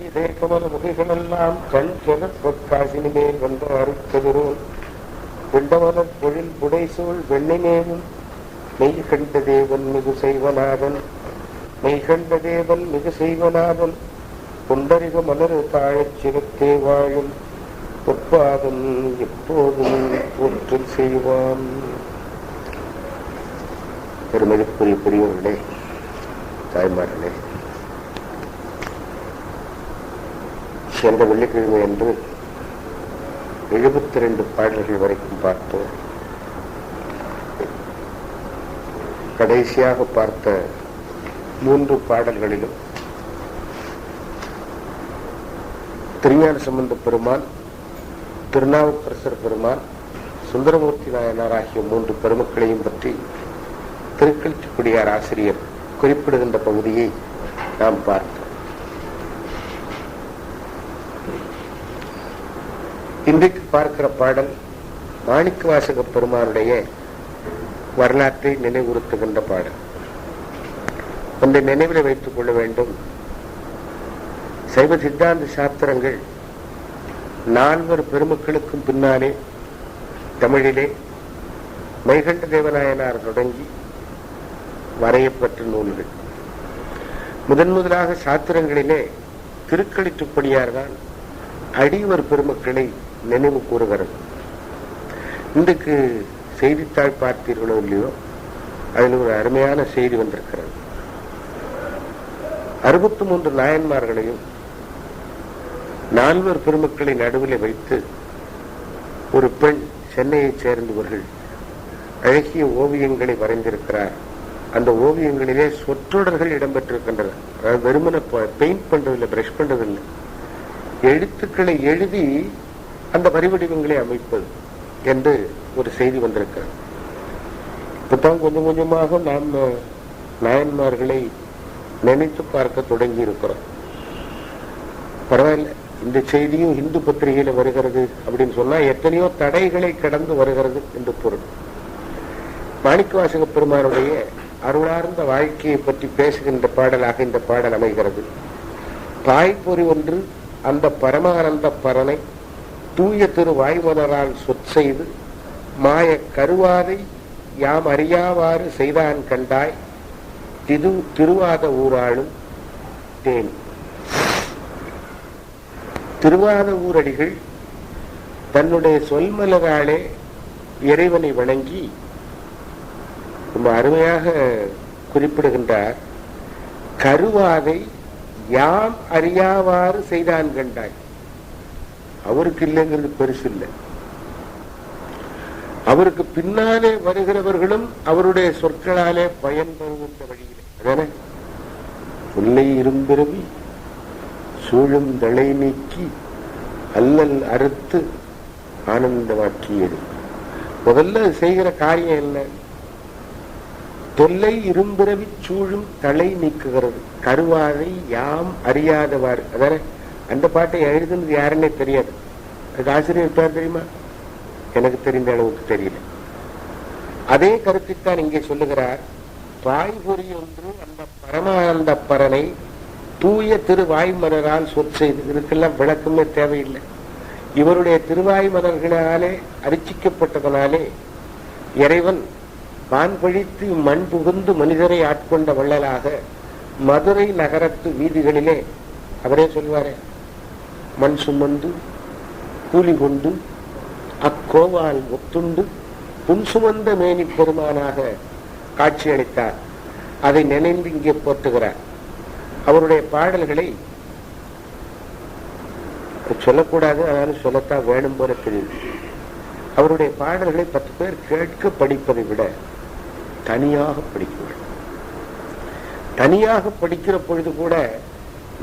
இதே கமல முகைகளெல்லாம் கண் காசினி மேல் வந்த அருட்கதிரோன் பிண்டமலர் பொழில் புடைசூழ் வெண்ணினேவும் மெய் கண்ட தேவன் மிகு செய்வனாதன் மெய் கண்ட தேவன் மிகு செய்வனாதன் புண்டரிக மலர் தாழச் சிறுத்தே வாழும் பொற்பாதம் எப்போதும் போற்றல் செய்வான். பெருமதிக்குரிய பெரியவர்களே, தாய்மார்களே, சென்ற வெள்ளிக்கிழமை அன்று 72 பாடல்கள் வரைக்கும் பார்த்தோம். கடைசியாக பார்த்த 3 பாடல்களிலும் திருஞான சம்பந்த பெருமான், திருநாவுக்கரசர் பெருமான், சுந்தரமூர்த்தி நாயனார் ஆகிய 3 பெருமக்களையும் பற்றி திருக்கழிச்சுக்குடியார் ஆசிரியர் குறிப்பிடுகின்ற பகுதியை நாம் பார்த்தோம். இன்றைக்கு பார்க்கிற பாடல் மாணிக்கவாசக பெருமானுடைய வரலாற்றை நினைவுறுத்துகின்ற பாடல். ஒன்றை நினைவில் வைத்துக் கொள்ள வேண்டும். சைவ சித்தாந்த சாஸ்திரங்கள் 4 பெருமக்களுக்கும் பின்னாலே தமிழிலே மெய்கண்ட தேவநாயனார் தொடங்கி வரையப்பட்ட நூல்கள். முதலாக சாத்திரங்களிலே திருக்கழிச்சுப்படியார் தான் அடியவர் பெருமக்களை நினைவு கூறுகிறது. இன்றைக்கு செய்தித்தாள் பார்த்தீர்களோ இல்லையோ, அதில் ஒரு அருமையான செய்தி வந்திருக்கிறது. 63 நாயன்மார்களையும் 4 பெருமக்களை நடுவில் வைத்து ஒரு பெண் சென்னையைச் சேர்ந்தவர்கள் அழகிய ஓவியங்களை வரைந்திருக்கிறார். அந்த ஓவியங்களிலே சொற்றொடர்கள் இடம்பெற்றிருக்கின்றன. அதாவது வெறுமனை பெயிண்ட் பண்றதில்லை, பிரஷ் பண்றதில்லை, எழுத்துக்களை எழுதி அந்த வரிவடிவங்களை அமைப்பது என்று ஒரு செய்தி வந்திருக்கிறது. இப்பதான் கொஞ்சம் கொஞ்சமாக நாம் நாயன்மார்களை நினைத்து பார்க்க தொடங்கி இருக்கிறோம். பரவாயில்ல, இந்த செய்தியும் இந்து பத்திரிகையில வருகிறது அப்படின்னு சொன்னா எத்தனையோ தடைகளை கடந்து வருகிறது என்று பொருள். மாணிக்கவாசக பெருமானுடைய அருளார்ந்த வாழ்க்கையை பற்றி பேசுகின்ற பாடலாக இந்த பாடல் அமைகிறது. தாய்ப்பொறி ஒன்று அந்த பரமானந்த பரனை தூய திரு வாய்மலரால் சொற்செய்து மாய கருவாதை யாம் அறியாவாறு செய்தான் கண்டாய் திருவாத ஊராளும் தேன். திருவாத ஊரடிகள் தன்னுடைய சொல்மலராலே இறைவனை வணங்கி ரொம்ப அருமையாக குறிப்பிடுகின்றார். கருவாதை யாம் அறியாவாறு செய்தான் கண்டாய். அவருக்கு இல்லைங்கிறது பெருசு இல்லை, அவருக்கு பின்னாலே வருகிறவர்களும் அவருடைய சொற்களாலே பயன்படுகின்ற வழியிலே. அதானே சொல்லை இரும்பிறவி சூழும் தலை நீக்கி அல்லல் அறுத்து ஆனந்தமாக்கியது. முதல்ல செய்கிற காரியம் என்ன? தொல்லை இரும்பிறவி சூழும் தலை நீக்குகிறது. கருவாதை யாம் அறியாதவாறு. அதான அந்த பாட்டை எழுதுனது யாருன்னே தெரியாது. அதுக்கு ஆசிரியர் பேர் தெரியுமா? எனக்கு தெரிந்த அளவுக்கு தெரியல. அதே கருத்தைத்தான் இங்கே சொல்லுகிறார். தாய்பொறி ஒன்று அந்த பரமானந்த பரனை தூய திருவாய்மலரால் சொற்செய்து. இதுக்கெல்லாம் விளக்கமே தேவையில்லை. இவருடைய திருவாய்மலர்களாலே அரிச்சிக்கப்பட்டதனாலே இறைவன் வான் பழித்து மண் புகுந்து மனிதரை ஆட்கொண்ட வள்ளலாக மதுரை நகரத்து வீதிகளிலே அவரே சொல்வாரே, மண் சுமந்து கூலி கொண்டு அக்கோவால் ஒத்துண்டு புன் சுமந்த மேனி பெருமானாக காட்சியளித்தார். அதை நினைந்து இங்கே போற்றுகிறார். அவருடைய பாடல்களை சொல்லக்கூடாது, ஆனாலும் சொல்லத்தான் வேணும் போல தெரியுது. அவருடைய பாடல்களை 10 பேர் கேட்க படிப்பதை விட தனியாக படிக்க வேண்டும். தனியாக படிக்கிற பொழுது கூட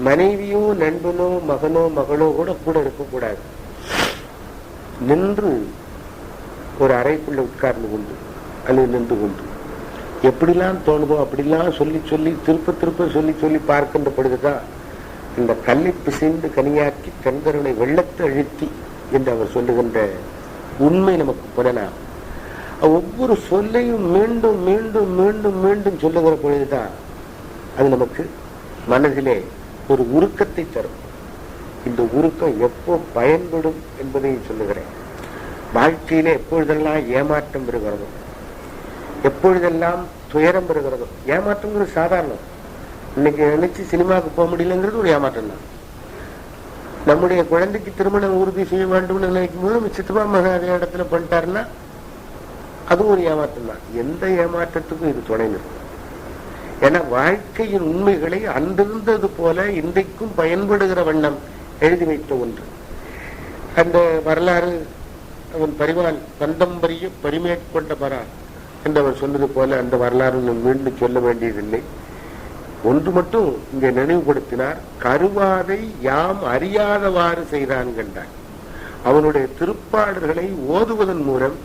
மனைவியோ நண்பனோ மகனோ மகளோ கூட இருக்கக்கூடாது. நின்று ஒரு அறைக்குள்ள உட்கார்ந்து கொண்டு அல்லது நின்று கொண்டு எப்படிலாம் தோணுதோ அப்படிலாம் சொல்லி சொல்லி திருப்ப சொல்லி பார்க்கின்ற பொழுதுதான் இந்த கல்லை பிசைந்து கனியாக்கி கண்கருணை வெள்ளத்தை அழுத்தி என்று அவர் சொல்லுகின்ற உண்மை நமக்கு புலனாம். ஒவ்வொரு சொல்லையும் மீண்டும் மீண்டும் மீண்டும் மீண்டும் சொல்லுகிற பொழுதுதான் அது நமக்கு மனதிலே ஒரு உருக்கத்தை தரும். இந்த உருக்கம் எப்போ பயன்படும் என்பதையும் சொல்லுகிறேன். வாழ்க்கையில எப்பொழுதெல்லாம் ஏமாற்றம் வருகிறதோ, எப்பொழுதெல்லாம் துயரம் வருகிறதோ, ஏமாற்றம்ங்கிறது சாதாரணம். இன்னைக்கு நினைச்சு சினிமாவுக்கு போக முடியலங்கிறது ஒரு ஏமாற்றம் தான். நம்முடைய குழந்தைக்கு திருமணம் உறுதி செய்ய வேண்டும்னு நினைக்கும் போது சித்தப்பா மகன் அதே இடத்துல பண்ணிட்டாருன்னா அதுவும் ஒரு ஏமாற்றம் தான். எந்த ஏமாற்றத்துக்கும் இது துணை நிற்கும். ஏன்னா வாழ்க்கையின் உண்மைகளை அன்றிருந்தது போல இன்றைக்கும் பயன்படுகிற வண்ணம் எழுதி வைத்த ஒன்று. அந்த வரலாறு அவன் பரிவால் பந்தம்பரிய பரிமேற்கொண்ட பரா என்று அவர் சொன்னது போல அந்த வரலாறு மீண்டும் சொல்ல வேண்டியதில்லை. ஒன்று மட்டும் இங்கே நினைவுபடுத்தினார். கருவாதை யாம் அறியாதவாறு செய்தான் கண்டார். அவனுடைய திருப்பாடல்களை ஓதுவதன் மூலம்,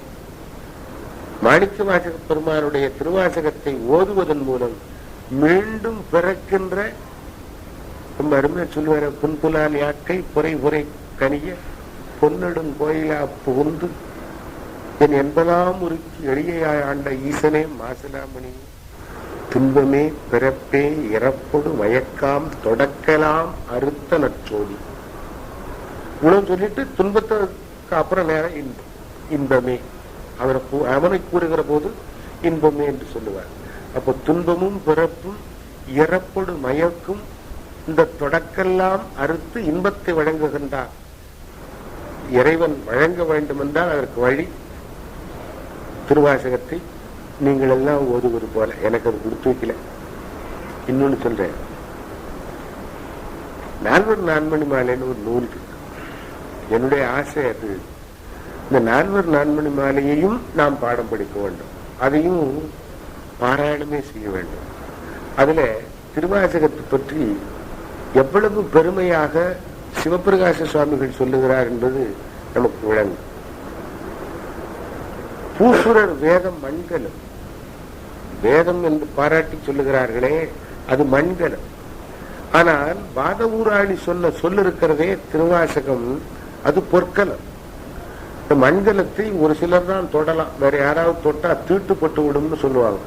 மாணிக்கவாசக பெருமானுடைய திருவாசகத்தை ஓதுவதன் மூலம் மீண்டும் பிறக்கின்ற, ரொம்ப அருமையா சொல்லுவார, புன்புலால் யாக்கை புரை புரை கனிய பொன்னடும் கோயிலா புகுந்து என் என்பதாம் உருக்கி எளியாய் ஆண்ட ஈசனே மாசிலாமணி துன்பமே பிறப்பே இறப்பொடு மயக்காம் தொடக்கலாம் அறுத்த நற்றோடி. இவ்வளவு சொல்லிட்டு துன்பத்துக்கு அப்புறம் வேற இன்பம், இன்பமே அவனை கூறுகிற போது இன்பமே என்று சொல்லுவார். அப்போ துன்பமும் பிறப்பும் இறப்பொடு மயக்கும் இந்த தொடக்கெல்லாம் அறுத்து இன்பத்தை வழங்குகின்றார். இறைவன் வழங்க வேண்டும் என்றால் அதற்கு வழி திருவாசகத்தை நீங்கள் எல்லாம் ஓதுவது போல. எனக்கு அது கொடுத்து வைக்கல. இன்னொன்னு சொல்றேன், நால்வர் நான்மணி மாலைன்னு ஒரு நூல் இருக்கு. என்னுடைய ஆசை அது. இந்த நால்வர் நான்மணி மாலையையும் நாம் பாடம் படிக்க வேண்டும், அதையும் பாராயணமே செய்ய வேண்டும். அதுல திருவாசகத்தை பற்றி எவ்வளவு பெருமையாக சிவபிரகாச சுவாமிகள் சொல்லுகிறார் என்பது நமக்கு விளங்கும். பூசுரர் வேதம் மண்கலம், வேதம் என்று பாராட்டி சொல்லுகிறார்களே அது மண்கலம். ஆனால் வாதவூராளி சொன்ன சொல் இருக்கிறதே திருவாசகம், அது பொற்கலம். இந்த மண்கலத்தை ஒரு சிலர் தான் தொடலாம், வேற யாராவது தொட்டா தீட்டுப்பட்டு விடும்னு சொல்லுவாங்க.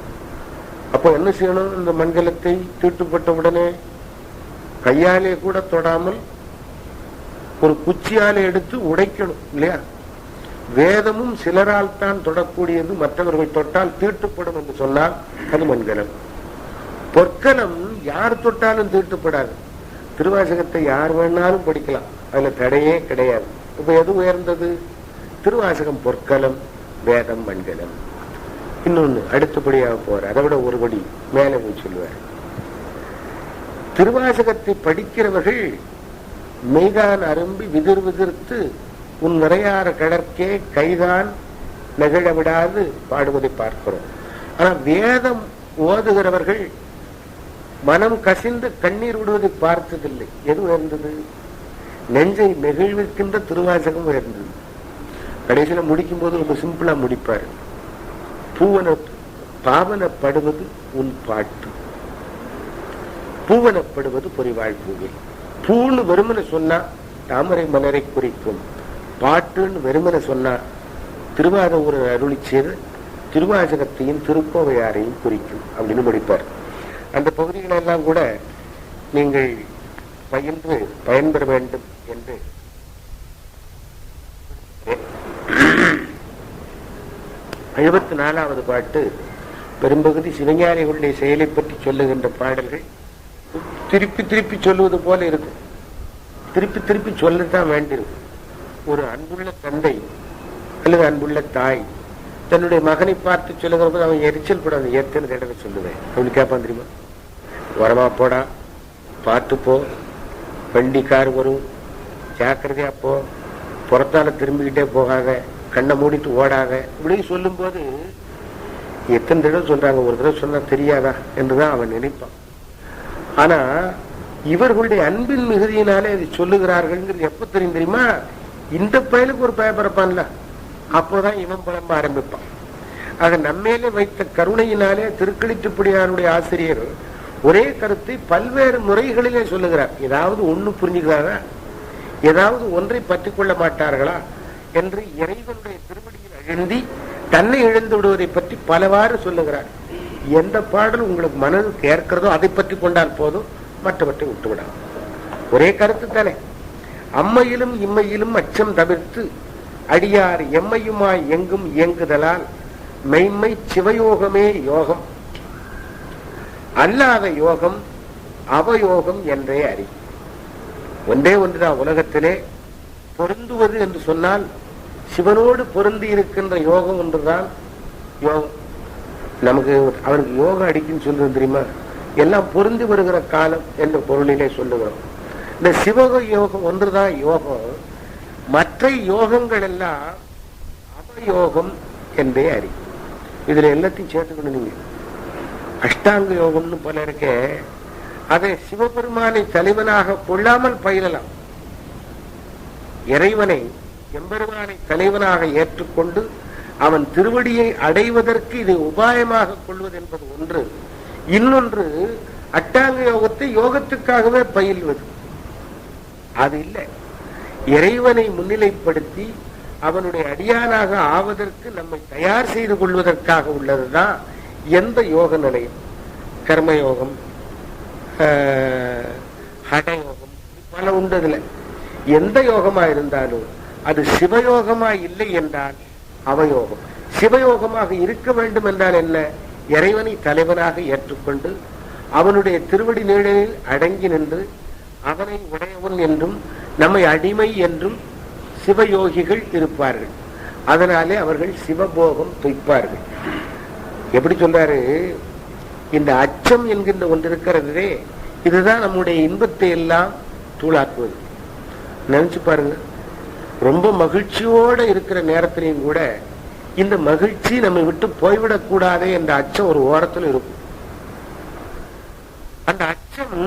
அப்போ என்ன செய்யணும்? இந்த மண்கலத்தை தீட்டுப்பட்ட உடனே கையாலே கூட தொடாமல் ஒரு குச்சியாலே எடுத்து உடைக்கணும் இல்லையா? வேதமும் சிலரால் தான் தொடக்கூடியது, மற்றவர்கள் தொட்டால் தீட்டுப்படும் என்று சொன்னால் அது மண்கலம். பொற்கலம் யார் தொட்டாலும் தீட்டுப்படாது. திருவாசகத்தை யார் வேணாலும் படிக்கலாம், அதுல தடையே கிடையாது. இப்ப எது உயர்ந்தது? திருவாசகம் பொற்கலம், வேதம் மண்கலம். இன்னொன்னு அடுத்தபடியாக போற, அதை விட ஒருபடி மேலே போய் சொல்லுவார். திருவாசகத்தை படிக்கிறவர்கள் மெய்தான் அரும்பி விதிர் விதிர்த்து உன் நிறையார கடற்கே கைதான் நெகிழ விடாது பாடுவதை பார்க்கிறோம். ஆனா வேதம் ஓதுகிறவர்கள் மனம் கசிந்து கண்ணீர் விடுவதை பார்த்ததில்லை. எது உயர்ந்தது? நெஞ்சை நெகிழ்விக்கின்ற திருவாசகம் உயர்ந்தது. கடைசியில முடிக்கும் போது ரொம்ப சிம்பிளா முடிப்பாரு. பாவனப்படுவது உன் பாட்டு, பூவனப்படுவது பொறிவாழ் பூவே. பூன்னு வெறுமனை சொன்னா தாமரை மலரை குறிக்கும், பாட்டுன்னு வெறுமனை சொன்னா திருவாதூர் அருளி செய்து திருவாசகத்தையும் திருக்கோவையாரையும் குறிக்கும் அப்படின்னு முடிப்பார். அந்த பகுதிகளை எல்லாம் கூட நீங்கள் பயின்று பயன்பெற வேண்டும் என்று 74வது பாட்டு பெரும்பகுதி சிவஞானிகளுடைய செயலை பற்றி சொல்லுகின்ற பாடல்கள். திருப்பி திருப்பி சொல்லுவது போல இருக்கும், திருப்பி திருப்பி சொல்லத்தான் வேண்டியிருக்கும். ஒரு அன்புள்ள தந்தை அல்லது அன்புள்ள தாய் தன்னுடைய மகனை பார்த்து சொல்லுகிற போது அவன் எரிச்சல் படாது. எத்தனை தடவை சொல்லுவேன் அவனு கேட்பான் தெரியுமா? வரமா போடா, பார்த்து போ, வண்டி கார் வரும், ஜாக்கிரதையா போ, புறத்தால திரும்பிக்கிட்டே போகாத, கண்ணை மூடிட்டு ஓடாத, இப்படி சொல்லும் போது எத்தனை தடவை சொல்றாங்க, ஒரு தடவை சொன்னா தெரியாதா என்றுதான் அவன் நினைப்பான். ஆனா இவர்களுடைய அன்பின் மிகுதியினாலே அதை சொல்லுகிறார்கள். எப்ப தெரியும் தெரியுமா? இந்த பயலுக்கு ஒரு பயப்பரப்பான்ல, அப்போதான் இவன் புலம்ப ஆரம்பிப்பான். ஆக நம்மேலே வைத்த கருணையினாலே திருக்களிற்றுப்படியாருடைய ஆசிரியர் ஒரே கருத்தை பல்வேறு முறைகளிலே சொல்லுகிறார். ஏதாவது ஒண்ணு புரிஞ்சுக்கிறாரா, ஏதாவது ஒன்றை பற்றி கொள்ள மாட்டார்களா என்று இறைவனுடைய திருவடியில் அழுந்தி தன்னை இழந்து விடுவதை பற்றி பலவாறு சொல்லுகிறார். எந்த பாடல் உங்களுக்கு மனது கேட்கிறதோ அதை பற்றி கொண்டால் போதும், மற்றவற்றை விட்டுவிடாது. ஒரே கருத்து தானே. அம்மையிலும் இம்மையிலும் அச்சம் தவிர்த்து அடியார் எம்மையுமாய் எங்கும் இயங்குதலால் மெய்மை சிவயோகமே யோகம், அல்லாத யோகம் அவயோகம் என்றே அறி. ஒன்றே ஒன்றுதான் உலகத்திலே பொருந்துவது என்று சொன்னால் சிவனோடு பொருந்தி இருக்கின்ற யோகம் ஒன்றுதான் யோகம். நமக்கு அவருக்கு யோகம் அடிக்குன்னு சொல்றது தெரியுமா? எல்லாம் பொருந்தி வருகிற காலம் என்ற பொருளிலே சொல்லுகிறோம். இந்த சிவக யோகம் ஒன்றுதான் யோகம். மற்ற யோகங்கள் எல்லாம் அவயோகம் என்றே அறி. இதுல எல்லாத்தையும் சேர்த்துக்கணும். நீங்க அஷ்டாங்க யோகம்னு போல இருக்க, அதை சிவபெருமானை தலைவனாக கொள்ளாமல் பயிலலாம். இறைவனை எம்பெருமானை தலைவனாக ஏற்றுக்கொண்டு அவன் திருவடியை அடைவதற்கு இதை உபாயமாக கொள்வது என்பது ஒன்று. இன்னொன்று அட்டாங்க யோகத்தை யோகத்துக்காகவே பயில்வது. அது இல்லை, இறைவனை முன்னிலைப்படுத்தி அவனுடைய அடியானாக ஆவதற்கு நம்மை தயார் செய்து கொள்வதற்காக உள்ளதுதான் எந்த யோக நிலையம். கர்மயோகம், ஹடயோகம், பல உண்டதுல எந்த யோகமா இருந்தாலும் அது சிவயோகமா இல்லை என்றால் அவயோகம். சிவயோகமாக இருக்க வேண்டும் என்றால் என்ன? இறைவனை தலைவனாக ஏற்றுக்கொண்டு அவனுடைய திருவடி நிழலில் அடங்கி நின்று அவனை உடையவன் என்றும் நம்மை அடிமை என்றும் சிவயோகிகள் இருப்பார்கள். அதனாலே அவர்கள் சிவபோகம் துய்ப்பார்கள். எப்படி சொல்றாரு? இந்த அச்சம் என்கின்ற ஒன்று இருக்கிறதே, இதுதான் நம்முடைய இன்பத்தை எல்லாம் தூளாக்குவது. நினைச்சு பாருங்க, ரொம்ப மகிழ்ச்சியோட இருக்கிற நேரத்திலையும் கூட இந்த மகிழ்ச்சி நம்மை விட்டு போய்விடக் கூடாதே என்ற அச்சம் ஒரு ஓரத்தில் இருக்கும். அந்த அச்சம்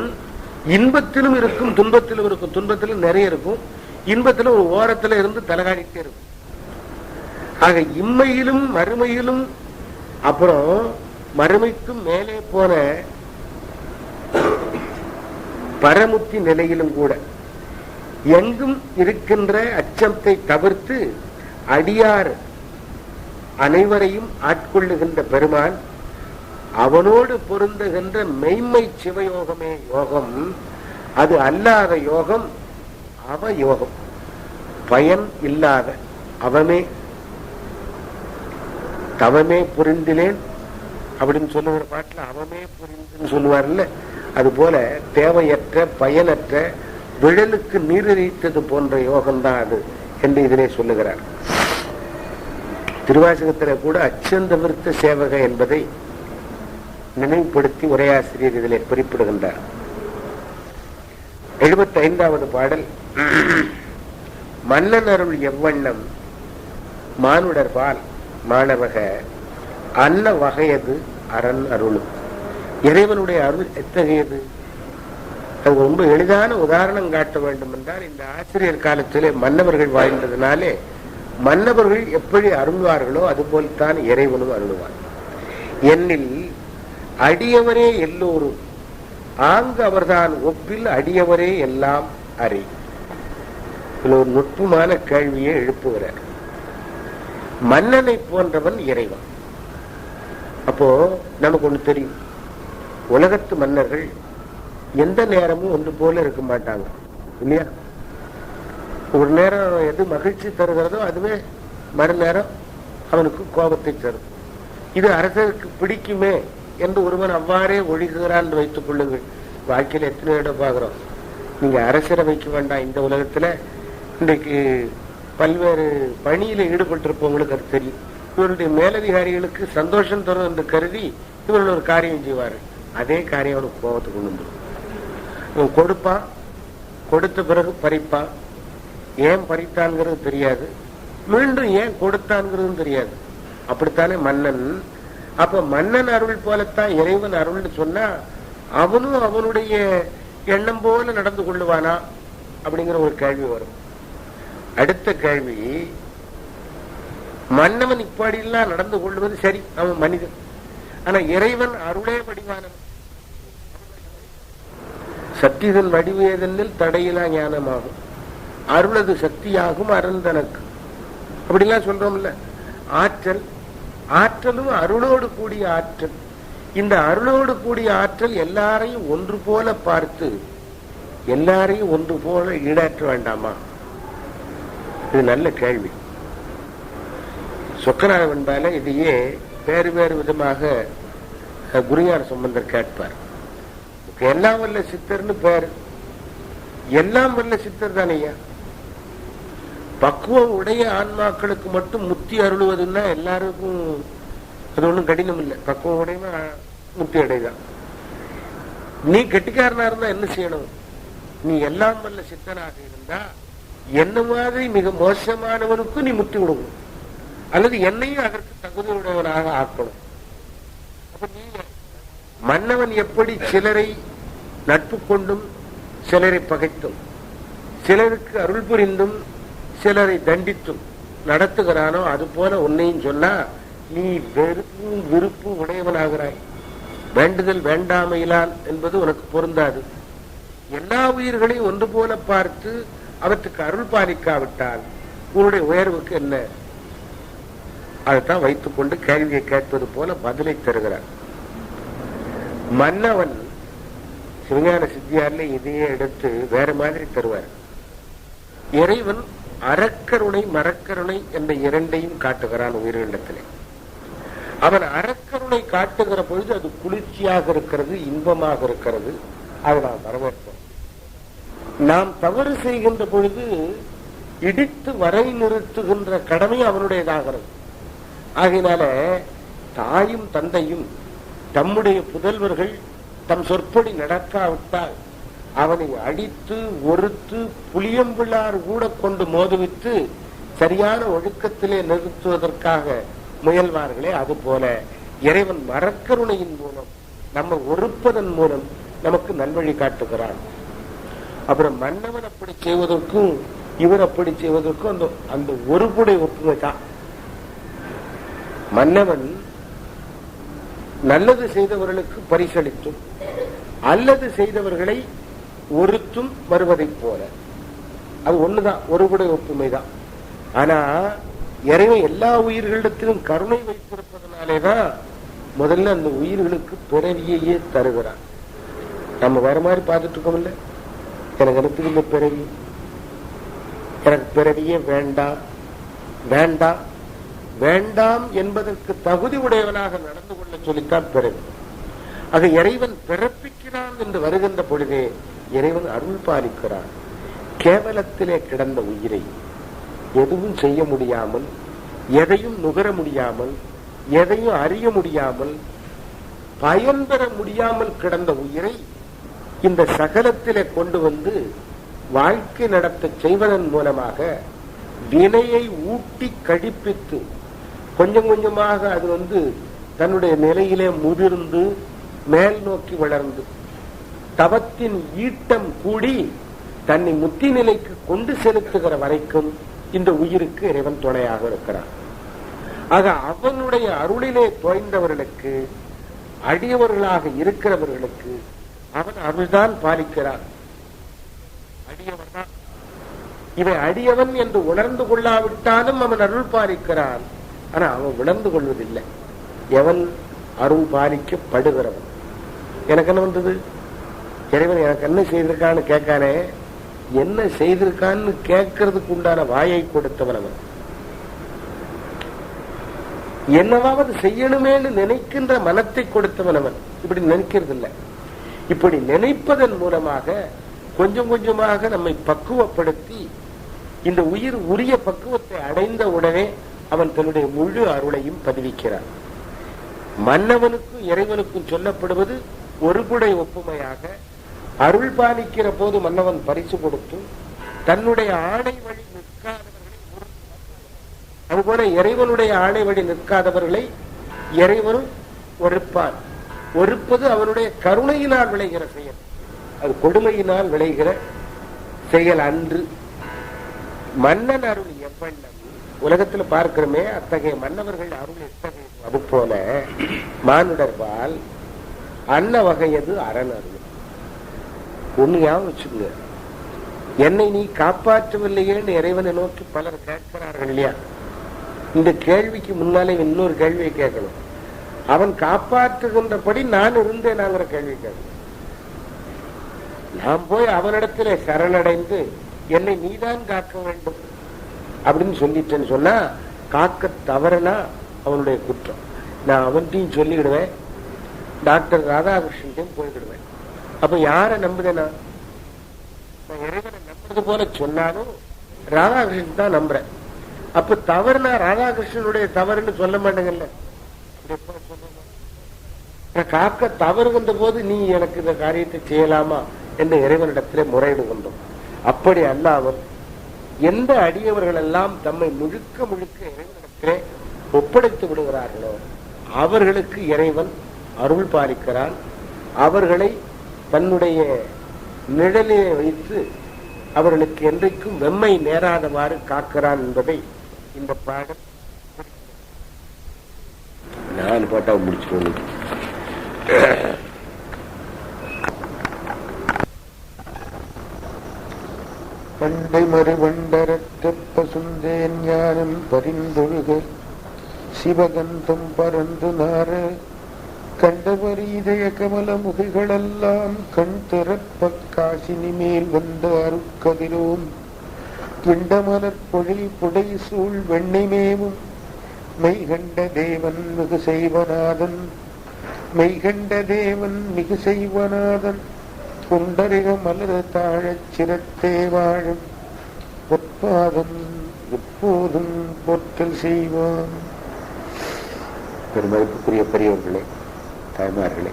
இன்பத்திலும் இருக்கும், துன்பத்திலும் இருக்கும். துன்பத்திலும் நிறைய இருக்கும், இன்பத்திலும் ஒரு ஓரத்துல இருந்து தலகாடிட்டே இருக்கும். ஆக இம்மையிலும் மறுமையிலும், அப்புறம் மறுமைக்கும் மேலே போன பரமுத்தி நிலையிலும் கூட எங்கும் இருக்கின்ற அச்சத்தை தவிர்த்து அடியார் அனைவரையும் ஆட்கொள்ளுகின்ற பெருமான் அவனோடு பொருந்துகின்ற மெய்மை சிவயோகமே யோகம். அது அல்லாத யோகம் அவயோகம், பயன் இல்லாத அவமே. தவமே புரிந்திலேன் அப்படின்னு சொல்லுகிற பாட்டுல அவமே புரிந்துன்னு சொல்லுவார்ல, அது போல தேவையற்ற பயனற்ற விழலுக்கு நீரிழித்தது போன்ற யோகம்தான் அது என்று இதிலே சொல்லுகிறார். திருவாசகத்தில கூட அச்சந்தவிர்த்த சேவக என்பதை நினைவுபடுத்தி உரையாசிரியர் இதிலே குறிப்பிடுகின்றார். 75வது பாடல். மன்னன் அருள் எவ்வண்ணம் மானுடர் பால் மாணவக அன்ன வகையது அரண் அருள். இறைவனுடைய அருள் எத்தகையது? அது ரொம்ப எளிதான உதாரணம் காட்ட வேண்டும் என்றால், இந்த ஆசிரியர் காலத்திலே மன்னவர்கள் வாழ்ந்ததினாலே மன்னவர்கள் எப்படி அருள்வார்களோ அதுபோல்தான் இறைவனும் அருள்வார். என்னில் அடியவரே எல்லோரும் ஆங்கு அவர்தான் ஒப்பில் அடியவரே எல்லாம் அறி. ஒரு நுட்பமான கேள்வியை எழுப்புகிறார். மன்னனை போன்றவன் இறைவன். அப்போ நமக்கு ஒண்ணு தெரியும், உலகத்து மன்னர்கள் எந்த நேரமும் ஒன்று போல இருக்க மாட்டாங்க இல்லையா? ஒரு நேரம் எது மகிழ்ச்சி தருகிறதோ அதுவே மறுநேரம் அவனுக்கு கோபத்தை தரும். இது அரசருக்கு பிடிக்குமே என்று ஒருவன் அவ்வாறே ஒழுகுகிறான் வைத்துக் கொள்ளுங்கள். வாழ்க்கையில் எத்தனை இடம் பார்க்கிறோம். நீங்க அரசரை வைக்க வேண்டாம். இந்த உலகத்துல இன்றைக்கு பல்வேறு பணியில ஈடுபட்டிருப்பவங்களுக்கு அது தெரியும். இவருடைய மேலதிகாரிகளுக்கு சந்தோஷம் தரும் என்று கருதி இவர்கள் ஒரு காரியம் செய்வார்கள். அதே காரியம் அவனுக்கு கோபத்தை கொண்டு வந்துடும். இவன் கொடுப்பான், கொடுத்த பிறகு பறிப்பான். ஏன் பறித்தான்ங்கிறது தெரியாது, மீண்டும் ஏன் கொடுத்தான்ங்கிறதும் தெரியாது. அப்படித்தானே மன்னன். அப்ப மன்னன் அருள் போலத்தான் இறைவன் அருள்னு சொன்னா அவனும் அவனுடைய எண்ணம் போல நடந்து கொள்ளுவானா அப்படிங்கிற ஒரு கேள்வி வரும். அடுத்த கேள்வி, மன்னவன் இப்படியெல்லாம் நடந்து கொள்வது சரி, அவன் மனிதன். ஆனா இறைவன் அருளே வடிவானவன். சக்திதன் வடிவேதனில் தடையிலா ஞானமாகும், அருளது சக்தியாகும் அருந்தனக்கு அப்படிலாம் சொல்றோம்ல. ஆற்றல், ஆற்றலும் அருளோடு கூடிய ஆற்றல். இந்த அருளோடு கூடிய ஆற்றல் எல்லாரையும் ஒன்று போல பார்த்து எல்லாரையும் ஒன்று போல ஈடாற்ற வேண்டாமா? இது நல்ல கேள்வி. சொக்கநாத வெண்பால இதையே வேறு வேறு விதமாக குருஞான சம்பந்தர் கேட்பார். எல்லாம் வல்ல சித்தர்னு பேரு, எல்லாம் வல்ல சித்தர் தானையா. பக்குவம் உடைய ஆன்மாக்களுக்கு மட்டும் முத்தி அருளுவதுன்னா எல்லாருக்கும் அது ஒண்ணும் கடினம் இல்லை. பக்குவம் உடைய முத்தி அடைதான். நீ கெட்டிக்காரனா இருந்தா என்ன செய்யணும்? நீ எல்லாம் வல்ல சித்தனாக இருந்தா என்ன மாதிரி மிக மோசமானவனுக்கும் நீ முத்தி விடுவோம், அல்லது என்னையும் அதற்கு தகுதியுடையவனாக ஆக்கணும். அப்ப நீ மன்னவன் எப்படி சிலரை நட்பு கொண்டும் சிலரை பகைத்தும் சிலருக்கு அருள் புரிந்தும் சிலரை தண்டித்தும் நடத்துகிறானோ அது போல உன்னையும் சொன்னா நீ வெறுப்பும் விருப்பும் உடையவனாகிறாய். வேண்டுதல் வேண்டாமையிலான் என்பது உனக்கு பொருந்தாது. எல்லா உயிர்களையும் ஒன்று போல பார்த்து அவற்றுக்கு அருள் பாலிக்காவிட்டால் உன்னுடைய உயர்வுக்கு என்ன? அதைத்தான் வைத்துக் கொண்டு கேள்வியை கேட்பது போல பதிலை தருகிறார். மன்னவன் சிவஞான சித்தியார்ல இதையே எடுத்து வேற மாதிரி தருவார். இறைவன் அறக்கருணை மரக்கருணை என்ற இரண்டையும் காட்டுகிறான் உயிரினத்திலே. அவன் அறக்கருணை காட்டுகிற பொழுது அது குளிர்ச்சியாக இருக்கிறது, இன்பமாக இருக்கிறது. அதை நாம் வரவேற்போம். நாம் தவறு செய்கின்ற பொழுது இடித்து வரை நிறுத்துகின்ற கடமை அவனுடையதாகிறது. ஆகையினால தாயும் தந்தையும் தம்முடைய புதல்வர்கள் தம் சொற்படி நடக்காவிட்டால் அவனை அடித்து ஒருத்து புளியம்பிள்ளார் கூட கொண்டு மோதுவித்து சரியான ஒழுக்கத்திலே நிறுத்துவதற்காக முயல்வார்களே, அது போல இறைவன் மரக்கருணையின் மூலம் நம்ம ஒருப்பதன் மூலம் நமக்கு நல்வழி காட்டுகிறான். அப்புறம் மன்னவன் அப்படி செய்வதற்கும் இவர் அப்படி செய்வதற்கும் அந்த ஒருபுடை ஒப்புமை தான். மன்னவன் நல்லது செய்தவர்களுக்கு பரிசளித்தும் அல்லது செய்தவர்களை ஒருத்தும் வருவதைப் போல அது ஒண்ணுதான், ஒருபுடை ஒப்புமைதான். ஆனா இறைவன் எல்லா உயிர்களிடத்திலும் கருணை வைத்திருப்பதனாலேதான் முதல்ல அந்த உயிர்களுக்கு பிறவியையே தருகிறான். நம்ம வேற மாதிரி பார்த்துட்டு இருக்கோம்ல, எனக்கு எனக்கு இந்த பிறவி, எனக்கு பிறவியே வேண்டாம் வேண்டாம் வேண்டாம் என்பதற்கு தகுதி உடையவனாக நடந்து கொள்ள சொல்லித்தான் பிறவி. ஆக இறைவன் பிறப்பிக்கிறான் என்று வருகின்ற பொழுதே இறைவன் அருள் பாலிக்கிறான். கேவலத்திலே கிடந்த உயிரை எதுவும் செய்ய முடியாமல், எதையும் நுகர முடியாமல், எதையும் அறிய முடியாமல், பயன்பெற முடியாமல் கிடந்த உயிரை இந்த சகலத்திலே கொண்டு வந்து வாழ்க்கை நடத்த செய்வதன் மூலமாக வினையை ஊட்டி கழிப்பித்து கொஞ்சம் கொஞ்சமாக அது தன்னுடைய நிலையிலே முதிர்ந்து மேல் நோக்கி வளர்ந்து தவத்தின் ஈட்டம் கூடி தன்னை முத்தி நிலைக்கு கொண்டு செலுத்துகிற வரைக்கும் இந்த உயிருக்கு இறைவன் துணையாக இருக்கிறான். ஆக அவனுடைய அருளிலே தோய்ந்தவர்களுக்கு, அடியவர்களாக இருக்கிறவர்களுக்கு அவன் அருள்தான் பாலிக்கிறான். அடியவர் தான் இவன் அடியவன் என்று உணர்ந்து கொள்ளாவிட்டாலும் அவன் அருள் பாலிக்கிறான். ஆனா அவன் உணர்ந்து கொள்வதில்லை. எவன் அருள் பாலிக்கப்படுகிறவன். எனக்கு என்ன வந்தது, இறைவன் எனக்கு என்ன செய்திருக்கான்னு கேட்கானே, என்ன செய்திருக்கான்னு கேட்கறதுக்கு உண்டான வாயை கொடுத்தவன் அவன். என்னவாவது செய்யணுமேன்னு நினைக்கின்ற மனத்தை கொடுத்தவன் அவன். இப்படி நினைக்கிறது இல்லை. இப்படி நினைப்பதன் மூலமாக கொஞ்சம் கொஞ்சமாக நம்மை பக்குவப்படுத்தி இந்த உயிர் உரிய பக்குவத்தை அடைந்த உடனே அவன் தன்னுடைய முழு அருளையும் பதிவிக்கிறான். மன்னவனுக்கும் இறைவனுக்கும் சொல்லப்படுவது ஒருபுடை ஒப்புமையாக அருள் பாலிக்கிற போது மன்னவன் பரிசு கொடுத்து தன்னுடைய ஆணை வழி நிற்காதவர்களை, அதுபோல இறைவனுடைய ஆணை வழி நிற்காதவர்களை இறைவனும் ஒருப்பான். ஒருப்பது அவனுடைய கருணையினால் விளைகிற செயல், அது கொடுமையினால் விளைகிற செயல் அன்று. மன்னன் அருள் எவ்வண்ணம் உலகத்துல பார்க்கிறோமே, அத்தகைய மன்னவர்கள் அருள் எத்தகைய. அது போல மானுடர்பால் அன்ன வகையது அரண் அருள். ஒண்ணு ஞாபகம் வச்சுங்க, என்னை நீ காப்பாற்றவில்லையேன்னு இறைவனை நோக்கி பலர் கேட்கிறார்கள் இல்லையா? இந்த கேள்விக்கு முன்னாலே இன்னொரு கேள்வியை கேட்கணும். அவன் காப்பாற்றுகின்றபடி நான் இருந்தேனாங்கிற கேள்வி கேட்கணும். நான் போய் அவனிடத்துல சரணடைந்து என்னை நீதான் காக்க வேண்டும் அப்படின்னு சொல்லிட்டேன்னு சொன்னா, காக்க தவறுனா அவனுடைய குற்றம். நான் அவன்கிட்டையும் சொல்லிடுவேன், டாக்டர் ராதாகிருஷ்ணன் போய்விடுவேன். அப்ப யார நம்புதேனா? நான் இறைவனை நம்புறது போல சொன்னாலும் ராதாகிருஷ்ணன் தான் நம்புறேன். அப்ப தவறுனா ராதாகிருஷ்ணனுடைய தவறுன்னு சொல்ல மாட்டேங்கல்ல. காக்க தவறு வந்த போது நீ எனக்கு இந்த காரியத்தை செய்யலாமா என்று இறைவனிடத்திலே முறையிடு கொண்டோம். அப்படி அல்லாமல் எந்த அடியவர்கள் எல்லாம் தம்மை முழுக்க முழுக்க இறைவனிடத்திலே ஒப்படைத்து விடுகிறார்களோ அவர்களுக்கு இறைவன் அருள் பாலிக்கிறான். அவர்களை தன்னுடைய நிழலே வைத்து அவர்களுக்கு என்றைக்கும் வெம்மை நேராதவாறு காக்கிறான் என்பதை இந்த பாடம் 4 பாட்டா முடிச்சுட்டு பண்டை மறுவண்டரத்த பசுந்தேன் ஞானம் பரிந்தொழுக சிவகந்தம் பரந்து நார கண்டவர் இதய கமல முகிகளெல்லாம் கண் திறப்ப காசினி மேல் வந்த அருக்கதிரோம் பிண்டமலர் பொழில் புடை சூழ் வெண்ணைமேவும் மெய்கண்ட தேவன் மிகு செய்வநாதன் மெய்கண்ட தேவன் மிகு செய்வநாதன் குண்டரிக மலர தாழச் சிரத்தே வாழும் பொற்பாதம் எப்போதும் போற்றல் செய்வான். பெருமதிப்புக்குரிய பெரியவர்களே, தாய்மார்களே,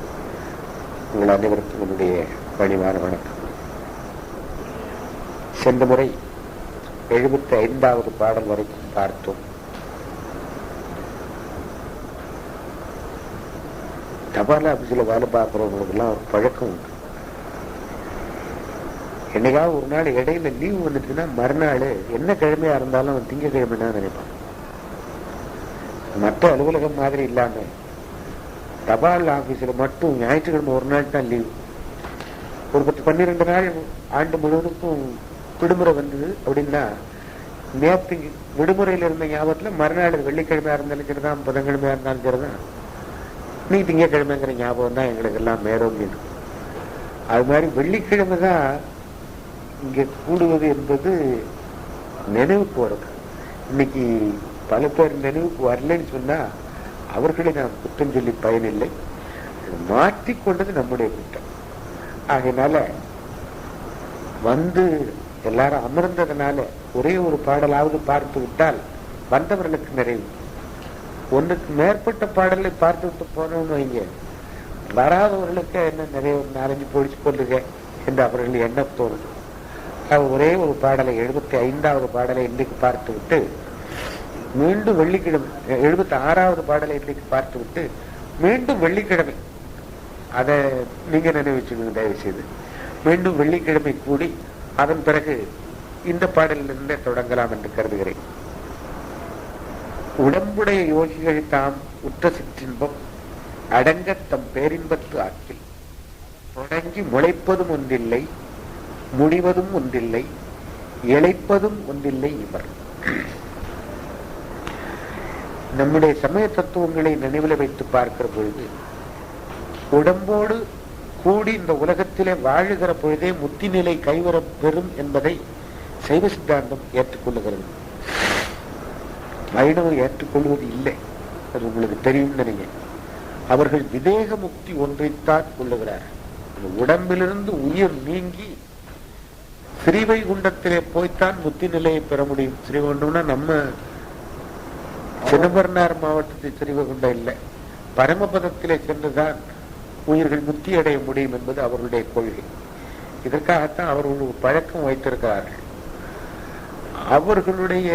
உங்கள் அனைவருக்கும் என்னுடைய பணிவான வணக்கம். சென்ற முறை 75வது பாடல் வரைக்கும் பார்த்தோம். தபால் ஆபீஸ்ல வேலை பார்க்கிறவங்களுக்கு எல்லாம் ஒரு பழக்கம் உண்டு. என்னைக்காவது ஒரு நாள் இடையில லீவ் வந்துச்சுன்னா மறுநாள் என்ன கிழமையா இருந்தாலும் அவன் திங்கக்கிழமை தான் நினைப்பான். மற்ற அலுவலகம் மாதிரி இல்லாம தபால் ஆபீஸ்ல மட்டும் ஞாயிற்றுக்கிழமை ஒரு நாள் தான் லீவு. ஒரு 10-12 நாள் ஆண்டு முழுவதுக்கும் விடுமுறை வந்தது அப்படின்னா நேற்று விடுமுறையில இருந்த ஞாபகத்துல மறுநாள் வெள்ளிக்கிழமையா இருந்தாலும் சரிதான், புதன்கிழமையா இருந்தாலும் சரிதான், நீ திங்கக்கிழமைங்கிற ஞாபகம் தான் எங்களுக்கு எல்லாம் மேலும். அது மாதிரி வெள்ளிக்கிழமை தான் இங்க கூடுவது என்பது நினைவுக்கு வருது. இன்னைக்கு பல பேர் நினைவுக்கு வரலன்னு சொன்னா அவர்களை நாம் குற்றம் சொல்லி பயனில்லை, மாற்றிக்கொண்டது நம்முடைய குற்றம். ஆகையினால வந்து எல்லாரும் அமர்ந்ததுனால ஒரே ஒரு பாடலாவது பார்த்து விட்டால் வந்தவர்களுக்கு நிறைவு. ஒன்றுக்கு மேற்பட்ட பாடலை பார்த்து விட்டு போனோம்னு வைங்க, வராதவர்களுக்கு என்ன நிறைய 4-5 பொழிச்சு கொள்ளுக என்று அவர்கள் எண்ண தோணுது. ஒரே ஒரு பாடலை 75வது பாடலை இன்றைக்கு பார்த்து விட்டு மீண்டும் வெள்ளிக்கிழமை 76வது பாடலை இன்றைக்கு பார்த்து விட்டு மீண்டும் வெள்ளிக்கிழமை, அதை நீங்க நினைவுச்சுங்க தயவு செய்து, மீண்டும் வெள்ளிக்கிழமை கூடி அதன் பிறகு இந்த பாடலிலிருந்தே தொடங்கலாம் என்று கருதுகிறேன். உடம்புடைய யோகிகள் தாம் உற்ற சிற்றின்பம் அடங்க தம் பேரின்பத்து ஆற்றில் தொடங்கி முளைப்பதும் ஒன்றில்லை, முடிவதும் ஒன்றில்லை, இழைப்பதும் ஒன்றில்லை இவர். நம்முடைய சமய தத்துவங்களை நினைவில் வைத்து பார்க்கிற பொழுது உடம்போடு கூடி இந்த உலகத்திலே வாழுகிற பொழுதே முத்தி நிலை கைவர பெறும் என்பதை சைவ சித்தாந்தம் ஏற்றுக்கொள்ளுகிறது. வைணவர் ஏற்றுக்கொள்வது இல்லை, அது உங்களுக்கு தெரியும் நினைங்க. அவர்கள் விதேக முக்தி ஒன்றைத்தான் கொள்ளுகிறார். உடம்பிலிருந்து உயிர் நீங்கி ஸ்ரீவைகுண்டத்திலே போய்த்தான் முத்தி நிலையை பெற முடியும். ஸ்ரீவைகுண்டம்னா நம்ம சிதம்பரனார் மாவட்டத்தில் ஸ்ரீவைகுண்டம் இல்லை, பரமபதத்திலே சென்றுதான் உயிர்கள் முக்தி அடைய முடியும் என்பது அவர்களுடைய கொள்கை. இதற்காகத்தான் அவர்கள் ஒரு பழக்கம் வைத்திருக்கிறார்கள். அவர்களுடைய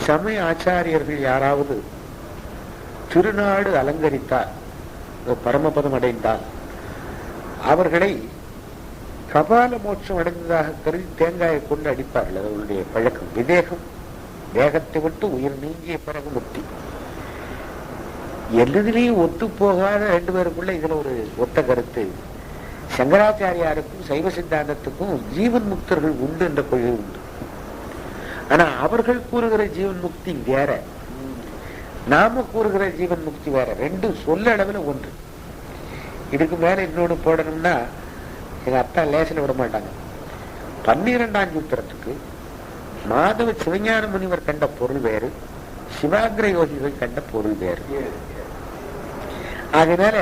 சமய ஆச்சாரியர்கள் யாராவது திருநாடு அலங்கரித்தால், பரமபதம் அடைந்தால், அவர்களை கபால மோட்சம் அடைந்ததாக கருதி தேங்காயை கொண்டு அடிப்பார்கள். அவர்களுடைய பழக்கம். விதேகம், தேகத்தை விட்டு உயிர் நீங்கிய பிறகு முக்தி. எல்லாத்திலையும் ஒத்து போகாத 2 பேருக்குள்ள இதுல ஒரு ஒத்த கருத்து. சங்கராச்சாரியாருக்கும் சைவ சித்தாந்தத்துக்கும் ஜீவன் முக்தர்கள் உண்டு என்ற கொள்கை உண்டு. ஆனா அவர்கள் கூறுகிற ஜீவன் முக்தி வேற, நாம கூறுகிற ஜீவன் முக்தி வேற. 2 சொல்ல அளவில் ஒன்று. இதுக்கு மேல இன்னொன்று போடணும்னா எங்க அத்தா லேசில் விட மாட்டாங்க. 12ஆம் சூத்திரத்துக்கு மாதவ சிவஞான முனிவர் கண்ட பொருள் வேறு, சிவாகிர யோகிகள் கண்ட பொருள் வேறு. அதனால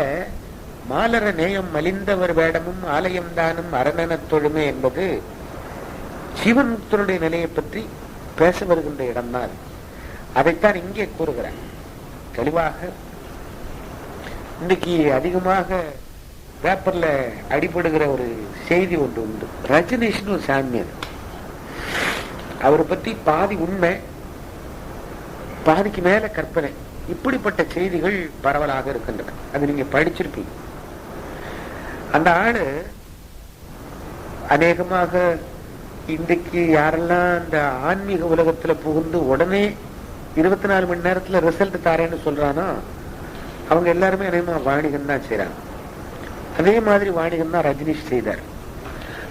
மாலர நேயம் மலிந்தவர் வேடமும் ஆலயம் தானும் அரணனத் தொழுமே என்பது சிவன் முக்தருடைய நிலையை பற்றி பேச வருகின்ற இடம்தான். அதைத்தான் இங்கே கூறுகிறார் தெளிவாக. இன்னைக்கு அதிகமாக பேப்பர்ல அடிபடுகிற ஒரு செய்தி ஒன்று உண்டு. ரஜினிஷ்னு ஒரு சாமியார், அவரை பற்றி பாதி உண்மை பாதிக்கு மேல கற்பனை. இப்படிப்பட்ட செய்திகள் பரவலாக இருக்கின்றன. அது நீங்க படிச்சிருப்பீங்க. அந்த ஆளு அநேகமாக இன்றைக்கு யாரெல்லாம் அந்த ஆன்மீக உலகத்துல புகுந்து உடனே 24 மணி நேரத்துல ரிசல்ட் தாரேன்னு சொல்றானோ அவங்க எல்லாருமே அநேகமா வாணிகம் தான் செய்யறாங்க. அதே மாதிரி வாணிகம் தான் ரஜினிஷ் செய்தார்.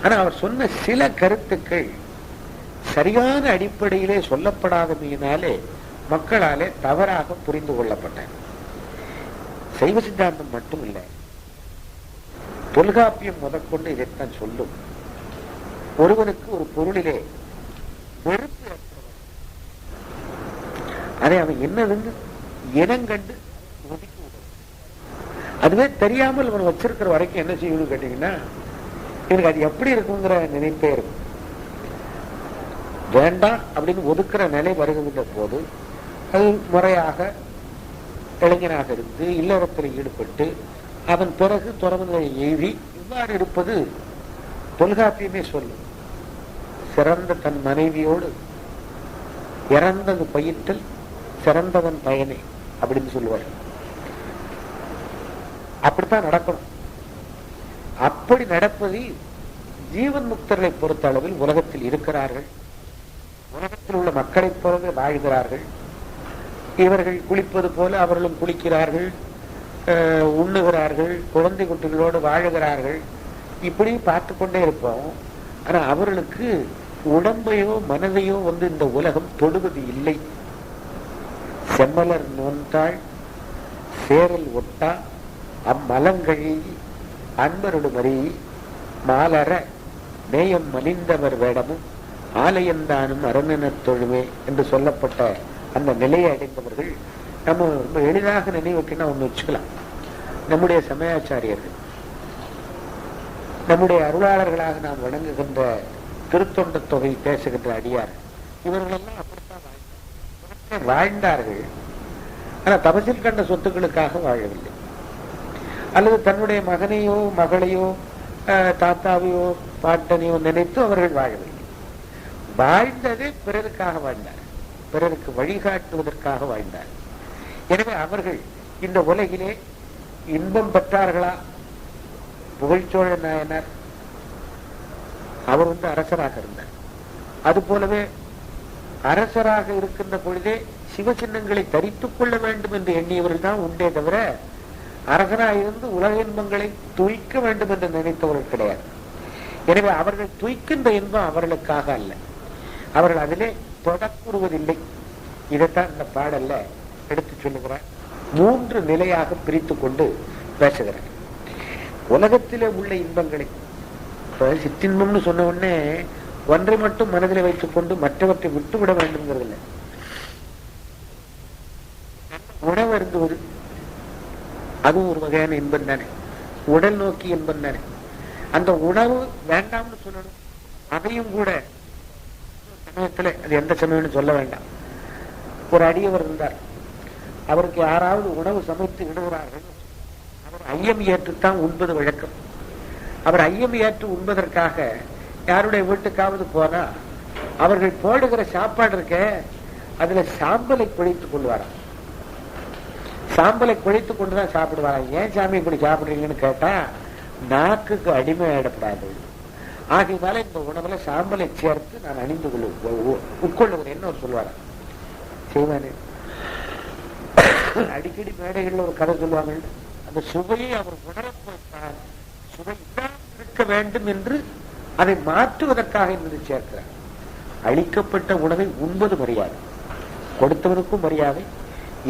ஆனா அவர் சொன்ன சில கருத்துக்கள் சரியான அடிப்படையிலே சொல்லப்படாதமையினாலே மக்களாலே தவறாக புரிந்து கொள்ளப்பட்ட. சைவ சித்தாந்தம் மட்டும் இல்லை, தொல்காப்பியம் முதற்கொண்டு இதைத்தான் சொல்லும். ஒருவனுக்கு ஒரு பொருளிலே வெறுப்பு ஏற்படும், அதை அவன் என்னதுன்னு இனங்கண்டு ஒதுக்கி விடும். அதுவே தெரியாமல் அவன் வச்சிருக்கிற வரைக்கும் என்ன செய்யணும்னு கேட்டீங்கன்னா, எனக்கு அது எப்படி இருக்குங்கிற நினைப்பே இருக்கும். வேண்டாம் அப்படின்னு ஒதுக்குற நிலை வருகின்ற போது அது முறையாக இளைஞனாக இருந்து இல்லறத்தில் ஈடுபட்டு அதன் பிறகு துறவுகளை எழுதி இவ்வாறு இருப்பது தொல்காப்பியமே சொல்லும். சிறந்த தன் மனைவியோடு இறந்தது பயிற்றல் சிறந்தவன் பயனே அப்படின்னு சொல்லுவார். அப்படித்தான் நடக்கணும். அப்படி நடப்பது ஜீவன் முக்தர்களை பொறுத்த அளவில் உலகத்தில் இருக்கிறார்கள். உலகத்தில் உள்ள மக்களைப் போலவே வாழ்கிறார்கள். இவர்கள் குளிப்பது போல அவர்களும் குளிக்கிறார்கள், உண்ணுகிறார்கள், குழந்தை குட்டிகளோடு வாழுகிறார்கள். இப்படி பார்த்து கொண்டே இருப்போம். ஆனா அவர்களுக்கு உடம்பையோ மனதையோ இந்த உலகம் தொடுவது இல்லை. செம்மலர் நோன்றாள் சேரல் ஒட்டா அம்மலங்கழி அன்பருடுமறி மாலர நேயம் மலிந்தவர் வேடமும் ஆலயந்தானும் அரணனத் தொழுமே என்று சொல்லப்பட்ட அந்த நிலையை அடைந்தவர்கள் நம்ம ரொம்ப எளிதாக நினைவுக்குன்னா ஒண்ணு வச்சுக்கலாம். நம்முடைய சமயாச்சாரியர்கள், நம்முடைய அருளாளர்களாக நாம் வணங்குகின்ற திருத்தொண்ட தொகை பேசுகின்ற அடியார், இவர்களெல்லாம் அப்படித்தான் வாழ்ந்தார்கள். ஆனா தபசில் கண்ட சொத்துக்களுக்காக வாழவில்லை. அல்லது தன்னுடைய மகனையோ மகளையோ தாத்தாவையோ பாட்டனையோ நினைத்து அவர்கள் வாழவில்லை. வாழ்ந்ததே பிறருக்காக வாழ்ந்தார், பிறருக்கு வழிகாட்டுவதற்காக வாழ்ந்தார். எனவே அவர்கள் இந்த உலகிலே இன்பம் பெற்றார்களா? புகழ்ச்சோழ நாயனார் அவர் அரசராக இருந்தார். அது போலவே அரசராக இருக்கின்ற பொழுதே சிவசின்னங்களை தரித்துக் கொள்ள வேண்டும் என்று எண்ணியவர்கள் தான் உண்டே தவிர அரசராயிருந்து உலக இன்பங்களை துய்க்க வேண்டும் என்று நினைத்தவர்கள் கிடையாது. எனவே அவர்கள் துய்க்கின்ற இன்பம் அவர்களுக்காக அல்ல, அவர்கள் அதிலே தொடக்கூறுவதில்லை. இதைத்தான் இந்த பாடல்ல எடுத்து சொல்லுகிறார். 3 நிலையாக பிரித்து கொண்டு பேசுகிறார். உலகத்திலே உள்ள இன்பங்களை, சிற்றின்பம்னு சொன்ன உடனே ஒன்றை மட்டும் மனதில் வைத்துக் கொண்டு மற்றவற்றை விட்டுவிட வேண்டும்ங்கிறது இல்லை. உணவு அருந்துவது அதுவும் ஒரு வகையான இன்பம் தானே, உடல் நோக்கி இன்பம் தானே. அந்த உணவு வேண்டாம்னு சொல்லணும், அதையும் கூட சமயத்துல, அது எந்த சமயம்னு சொல்ல வேண்டாம். ஒரு அடியவர் இருந்தார், அவருக்கு யாராவது உணவு சமைத்து விடுகிறார்கள், அவர் ஐயம் ஏற்றுத்தான் உண்பது வழக்கம். அவர் ஐயம் ஏற்று உண்பதற்காக யாருடைய வீட்டுக்காவது போனா அவர்கள் போடுகிற சாப்பாடு இருக்க அதுல சாம்பலை குழைத்துக் கொள்வாராம். சாம்பலை குழைத்துக் கொண்டுதான் சாப்பிடுவாராம். ஏன் சாமி இப்படி சாப்பிடுறீங்கன்னு கேட்டா, நாக்குக்கு அடிமை ஆயிடப்படாது, ஆகையினால இந்த உணவுல சாம்பலை சேர்த்து நான் அணிந்து உட்கொள்ளுகிறேன்னு அவர் சொல்லுவாராம். செய்வானே அடிக்கடி மேடைகள்ல ஒரு கதை சொல்லுவாங்க, அந்த சுவையை அவர் உணரப்போட்டால் சுவை இருக்க வேண்டும் என்று அதை மாற்றுவதற்காக என்பது சேர்க்கிறார். அளிக்கப்பட்ட உணவை உண்பது மரியாதை, கொடுத்தவனுக்கும் மரியாதை,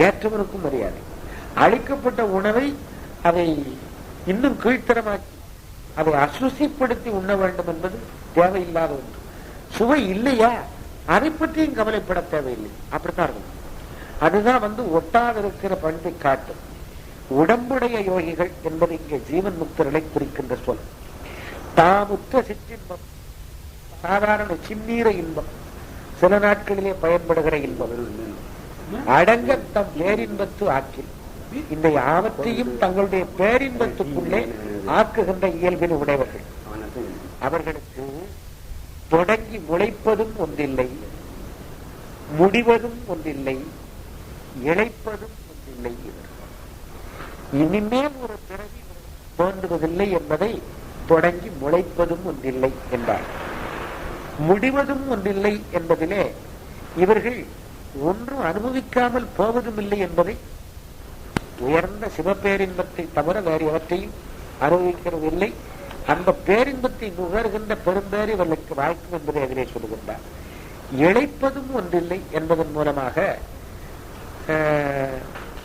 ஏற்றவனுக்கும் மரியாதை. அளிக்கப்பட்ட உணவை அதை இன்னும் கீழ்த்தரமாக்கி அதை அசுசிப்படுத்தி உண்ண வேண்டும் என்பது தேவையில்லாத ஒன்று. சுவை இல்லையா, அதை பற்றியும் கவலைப்பட தேவையில்லை. அப்படித்தான் இருக்கும். அதுதான் ஒட்டாத இருக்கிற பண்பை காட்டும். உடம்புடைய யோகிகள் என்பது இங்கே ஜீவன் முக்தர்களை குறிக்கின்ற சொல். தாமுற்ற சிற்றின்பம், சாதாரண சின்னீர இன்பம், சில நாட்களிலே பயன்படுகிற இன்பம், அடங்க தம் பேரின்பத்து ஆக்கில், இந்த யாவற்றையும் தங்களுடைய பேரின்பத்துக்குள்ளே ஆக்குகின்ற இயல்பில் உடையவர்கள். அவர்களுக்கு தொடங்கி முளைப்பதும் ஒன்றில்லை, முடிவதும் ஒன்றில்லை, இழைப்பதும் ஒன்றில்லை. இனிமேல் ஒரு பிறவி தோன்றுவதில்லை என்பதை தொடங்கி முளைப்பதும் ஒன்றில்லை என்றார். முடிவதும் ஒன்றில்லை என்பதிலே இவர்கள் ஒன்றும் அனுபவிக்காமல் போவதும் இல்லை என்பதை, உயர்ந்த சிவபேரின்பத்தை தவிர வேறு எவற்றையும் அனுபவிக்கிறதில்லை, அந்த பேரின்பத்தை நுகர்கின்ற பெரும்பேறு இவர்களுக்கு வாய்க்கும் என்பதை அதிலே சொல்லுகின்றார். இழைப்பதும் ஒன்றில்லை என்பதன் மூலமாக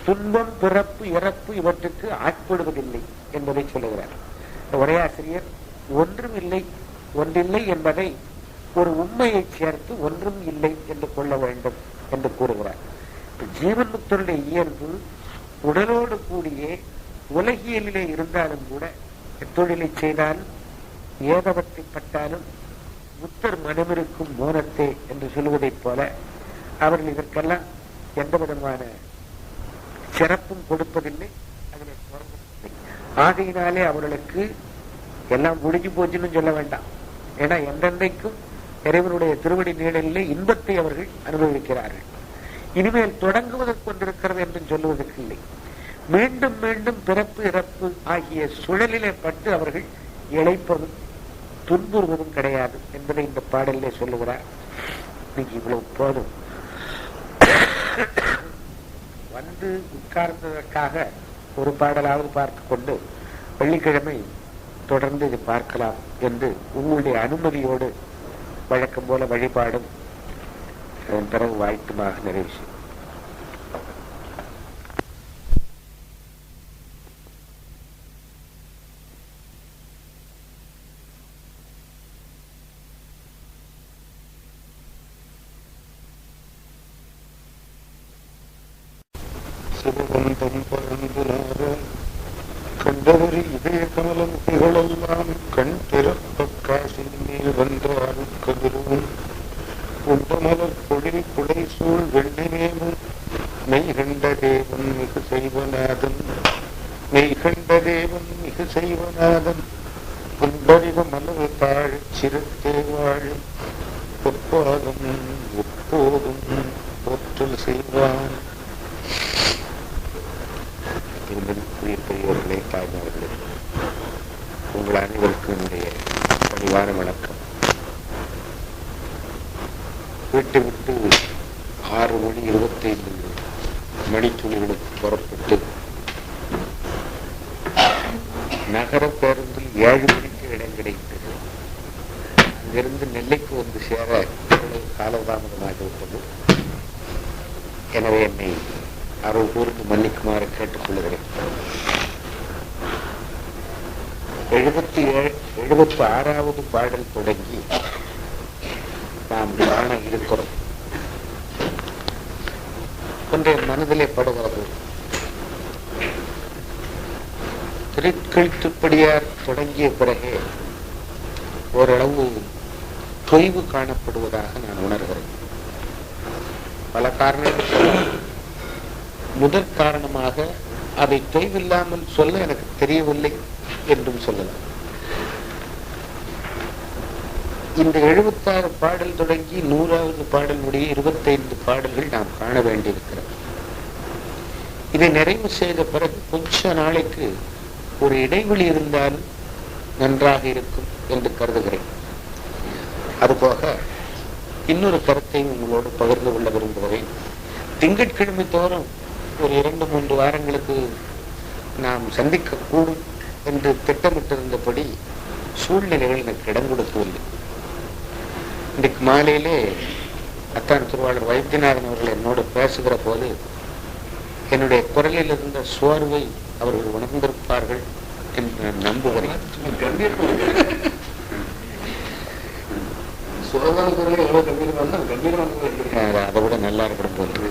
துன்பம், பிறப்பு, இறப்பு இவற்றுக்கு ஆட்படுவதில்லை என்பதை சொல்லுகிறார். உரையாசிரியர் ஒன்றும் இல்லை, ஒன்றில்லை என்பதை ஒரு உண்மையை சேர்த்து ஒன்றும் இல்லை என்று கொள்ள வேண்டும் என்று கூறுகிறார். ஜீவன் முக்தருடைய இயல்பு உடலோடு கூடிய உலகியலிலே இருந்தாலும் கூட, தொழிலை செய்தாலும் ஏதவத்தை பட்டாலும் முத்தர் மனமிருக்கும் மோனத்தே என்று சொல்லுவதைப் போல அவர்கள் இதற்கெல்லாம் எந்த விதமான சிறப்பும் கொடுப்பதில்லை, அதில் குறைவதில்லை. ஆகையினாலே அவர்களுக்கு எல்லாம் முடிஞ்சு போச்சுன்னு சொல்ல வேண்டாம். ஏன்னா எந்தெந்தைக்கும் இறைவனுடைய திருவடி நீழலிலே இன்பத்தை அவர்கள் அனுபவிக்கிறார்கள். இனிமேல் தொடங்குவதற்கு கொண்டிருக்கிறது என்று சொல்லுவதற்கு இல்லை. மீண்டும் மீண்டும் பிறப்பு இறப்பு ஆகிய சுழலிலே பட்டு அவர்கள் இழைப்பதும் துன்புறுவதும் கிடையாது என்பதை இந்த பாடலிலே சொல்லுகிறார். இன்னைக்கு இவ்வளவு போதும். வந்து உட்கார்ந்ததற்காக ஒரு பாடலாவது பார்த்து கொண்டு வெள்ளிக்கிழமை தொடர்ந்து இது பார்க்கலாம் என்று உங்களுடைய அனுமதியோடு வழக்கம் போல வழிபாடும் அதன் பிறகு வாழ்த்துமாக நிறைவு செய்யும். சிவபந்தம் பரந்துனார கண்டவரி இதய கமலம் திகழெல்லாம் கண் திறப்ப காசின் மேல் வந்த அருட்கதிரும் கும்பமலர் பொழில் குடை சூழ் வெள்ளினேமும் மெய்கண்ட தேவன் மிகு செய்வநாதன், மெய்கண்ட தேவன் மிகு செய்வநாதன், புன்பறிவ மலர் தாழ் சிறுத்தே வாழும் பொற்பாதம் எப்போதும் போற்றல் செய்வான். பெரியோர்களே, தாய்மார்களே, உங்கள் அனைவருக்கும் என்னுடைய பணிவான வணக்கம். வீட்டை விட்டு 6:25 மணித்துளிகளுக்கு புறப்பட்டு நகர பேருந்தில் 7 மணிக்கு இடம் கிடைத்தது. அங்கிருந்து நெல்லைக்கு வந்து சேர காலதாமதமாகிவிட்டது. எனவே என்னை அருள் கூர்ந்து மன்னிக்குமாறு கேட்டுக்கொள்கிறேன். 76வது பாடல் தொடங்கி நாம் காண இருக்கிறோம். ஒன்றைய மனதிலே படுகிறது. திருக்கழித்துப்படியார் தொடங்கிய பிறகே ஓரளவு தொய்வு காணப்படுவதாக நான் உணர்கிறேன். பல காரணங்கள். முதற் காரணமாக அதை தொய்வில்லாமல் சொல்ல எனக்கு தெரியவில்லை என்றும் சொல்லலாம். இந்த 76 பாடல் தொடங்கி 100வது பாடல் முடிய 25 பாடல்கள் நாம் காண வேண்டியிருக்கிறது. இதை நிறைவு செய்த பிறகு கொஞ்ச நாளைக்கு ஒரு இடைவெளி இருந்தாலும் நன்றாக இருக்கும் என்று கருதுகிறேன். அதுபோக இன்னொரு கருத்தை உங்களோடு பகிர்ந்து கொள்ள விரும்புகிறேன். திங்கட்கிழமை தோறும் ஒரு 2-3 வாரங்களுக்கு நாம் சந்திக்கக்கூடும் என்று திட்டமிட்டிருந்தபடி சூழ்நிலைகள் எனக்கு இடம் கொடுக்கவில்லை. இன்றைக்கு மாலையிலே அத்தான் திருவாளர் வைத்தியநாதன் அவர்கள் என்னோடு பேசுகிற போது என்னுடைய குரலில் இருந்த சோர்வை அவர்கள் உணர்ந்திருப்பார்கள் என்று நான் நம்புகிறேன். அதை விட நல்லா இருக்கணும் போன்று.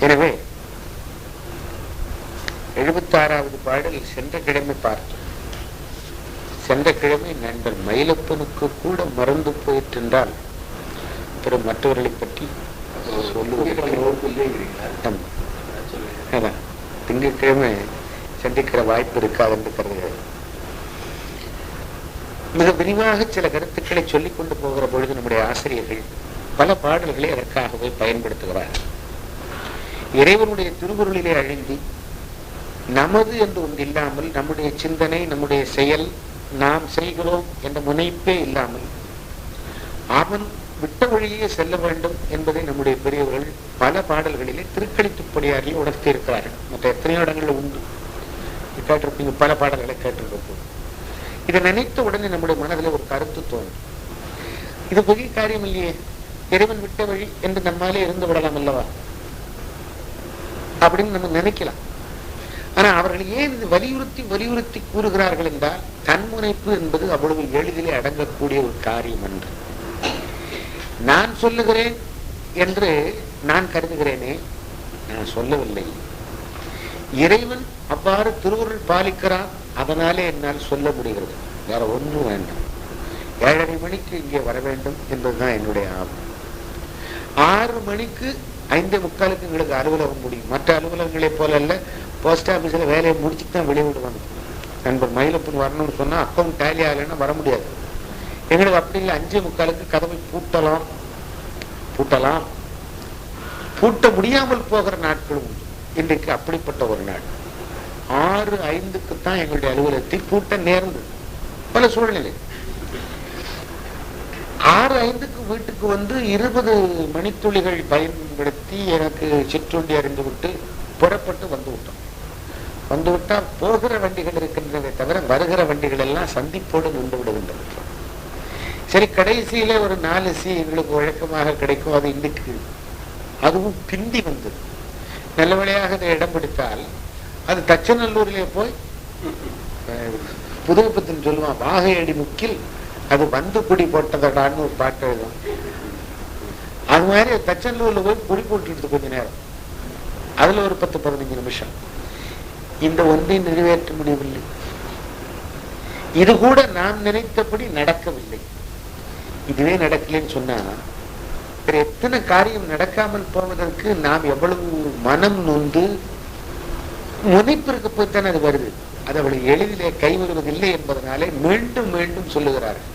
எனவே 76வது பாடல் சென்ற கிழமை பார்த்தோம். சென்ற கிழமை நண்பர் மயிலப்பனுக்கு கூட மறந்து போயிற்றென்றால் பிறகு மற்றவர்களை பற்றி திங்கட்கிழமை சந்திக்கிற வாய்ப்பு இருக்காது என்று கருதுகிறது. மிக விரிவாக சில கருத்துக்களை சொல்லிக் கொண்டு போகிற பொழுது நம்முடைய ஆசிரியர்கள் பல பாடல்களை அதற்காகவே பயன்படுத்துகிறார்கள். இறைவனுடைய திருவுருளிலே அழிந்து நமது என்று ஒன்று இல்லாமல், நம்முடைய சிந்தனை, நம்முடைய செயல், நாம் செய்கிறோம் என்ற முனைப்பே இல்லாமல் அவன் விட்ட வழியே செல்ல வேண்டும் என்பதை நம்முடைய பெரியவர்கள் பல பாடல்களிலே திருக்களித்துப்படியாரில் உணர்த்தி இருக்கிறார்கள். மற்ற எத்தனையோ இடங்களில் உண்டு, கேட்டிருப்பீங்க, பல பாடல்களை கேட்டிருப்போம். இதை நினைத்த உடனே நம்முடைய மனதில் ஒரு கருத்து தோணும், இது பெரிய காரியம் இல்லையே, இறைவன் விட்ட வழி என்று நம்மாலே இருந்து விடலாம் அல்லவா அப்படின்னு நம்ம நினைக்கலாம். ஆனா அவர்கள் ஏன் இது வலியுறுத்தி வலியுறுத்தி கூறுகிறார்கள் என்றால், தன்முனைப்பு என்பது அவ்வளவு எளிதிலே அடங்கக்கூடிய ஒரு காரியம் என்று நான் சொல்லுகிறேன் என்று நான் கருதுகிறேனே, நான் சொல்லவில்லை. இறைவன் அவ்வாறு திருவுருள் பாலிக்கிறான், அதனாலே என்னால் சொல்ல முடிகிறது. வேற ஒன்றும் வேண்டாம். 7:30 மணிக்கு இங்கே வர வேண்டும் என்பதுதான் என்னுடைய ஆர்வம். 6 மணிக்கு 5:45 எங்களுக்கு அலுவலகம் முடியும். மற்ற அலுவலகங்களை போல அல்ல, போஸ்ட் ஆபீஸ்ல வேலையை முடிச்சுட்டு தான் வெளியே விடுவாங்க. நண்பர் மயிலப்பன் வரணும்னு சொன்னா அக்கௌண்ட் டேலி ஆகலைன்னா வர முடியாது. எங்களுக்கு அப்படி இல்லை, 5:45 கதவை பூட்டலாம். பூட்ட முடியாமல் போகிற நாட்களும் உண்டு. இன்றைக்கு அப்படிப்பட்ட ஒரு நாள். 6:05 தான் எங்களுடைய அலுவலகத்தை பூட்ட நேர்ந்தது, பல சூழ்நிலை. 6:05 வீட்டுக்கு வந்து 20 மணித்துளிகள் பயன்படுத்தி எனக்கு சிற்றுண்டி அறிந்து விட்டு புறப்பட்டு வந்து விட்டா போகிற வண்டிகள் இருக்கின்றதை தவிர வருகிற வண்டிகள் எல்லாம் சந்திப்போடு நின்று விடுகின்றன. சரி, கடைசியில ஒரு 4 சி எங்களுக்கு வழக்கமாக கிடைக்கும். அது இன்னைக்கு அதுவும் பிந்தி வந்தது. நல்ல வேளையாக அதை இடம் பிடித்தால் அது தச்சநல்லூரிலே போய் புதுப்பத்தின் சொல்லுவான், வாகையடி முக்கில் அது வந்து குடி போட்டதடான்னு ஒரு பாட்டு எழுதும். அது மாதிரி தச்சநல்லூர்ல போய் குடி போட்டு கொஞ்ச நேரம், அதுல ஒரு 10-15 நிமிஷம். இந்த ஒன்றை நிறைவேற்ற முடியவில்லை. இது கூட நாம் நினைத்தபடி நடக்கவில்லை. இதுவே நடக்கலன்னு சொன்னா எத்தனை காரியம் நடக்காமல் போவதற்கு நாம் எவ்வளவு மனம் நொந்து முனைப்பிற்கு போய்த்தான் அது வருது. அது அவளை எளிதிலே கைவருவதில்லை என்பதனாலே மீண்டும் மீண்டும் சொல்லுகிறார்கள்.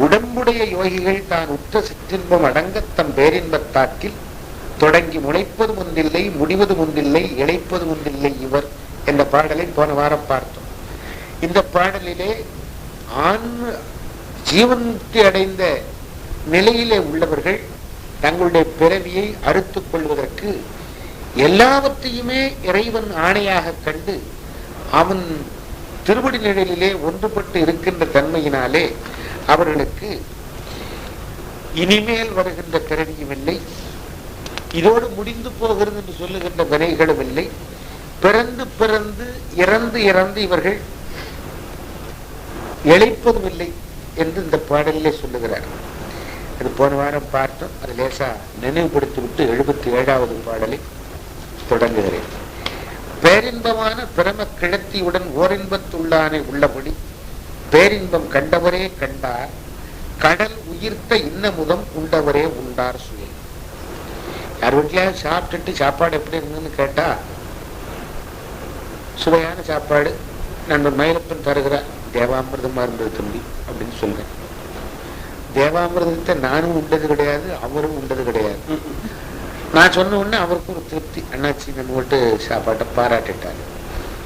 உடம்புடைய யோகிகள் தான் உற்ற சிற்றின்பம் அடங்க தம் பேரின்பத்தாக்கில் தொடங்கி முளைப்பதும் ஒன்றில்லை, முடிவதும் ஒன்றில்லை, இழைப்பதும் ஒன்றில்லை இவர் என்ற பாடலை போன வாரம் பார்த்தோம். இந்த பாடலிலே ஆண் ஜீவன்முக்தி அடைந்த நிலையிலே உள்ளவர்கள் தங்களுடைய பிறவியை அறுத்துக் கொள்வதற்கு எல்லாவற்றையுமே இறைவன் ஆணையாக கண்டு அவன் திருவடி நிழலிலே ஒன்றுபட்டு இருக்கின்ற தன்மையினாலே அவர்களுக்கு இனிமேல் வருகின்ற பிறவியும் இல்லை, இதோடு முடிந்து போகிறது என்று சொல்லுகின்ற வினைகளும் இல்லை. பிறந்து பிறந்து இறந்து இறந்து இவர்கள் இழைப்பதும் இல்லை என்று இந்த பாடலிலே சொல்லுகிறார். அது போன வாரம் பார்த்தோம். அது லேசா நினைவுபடுத்தி விட்டு 77வது பாடலை தொடங்குகிறேன். பேரின்பமான பிரம கிழத்தியுடன் ஓரின்பத்துள்ளானே உள்ளபடி பேரின்பம் கண்டவரே கண்டார், கடல் உயிர்த்த இன்னமுதம் உண்டவரே உண்டார் சுய. யார் வீட்லயாவது சாப்பிட்டுட்டு சாப்பாடு எப்படி இருந்ததுன்னு கேட்டா, சுவையான சாப்பாடு நண்பர் மயிலப்பன் தருகிறார், தேவாமிர்தமா இருந்தது தம்பி அப்படின்னு சொல்றேன். தேவாமிர்தத்தை நானும் உண்டது கிடையாது, அவரும் உண்டது கிடையாது. நான் சொன்ன உடனே அவருக்கு ஒரு திருப்தி, அண்ணாச்சி நம்மகிட்ட சாப்பாட்டை பாராட்டிட்டாரு,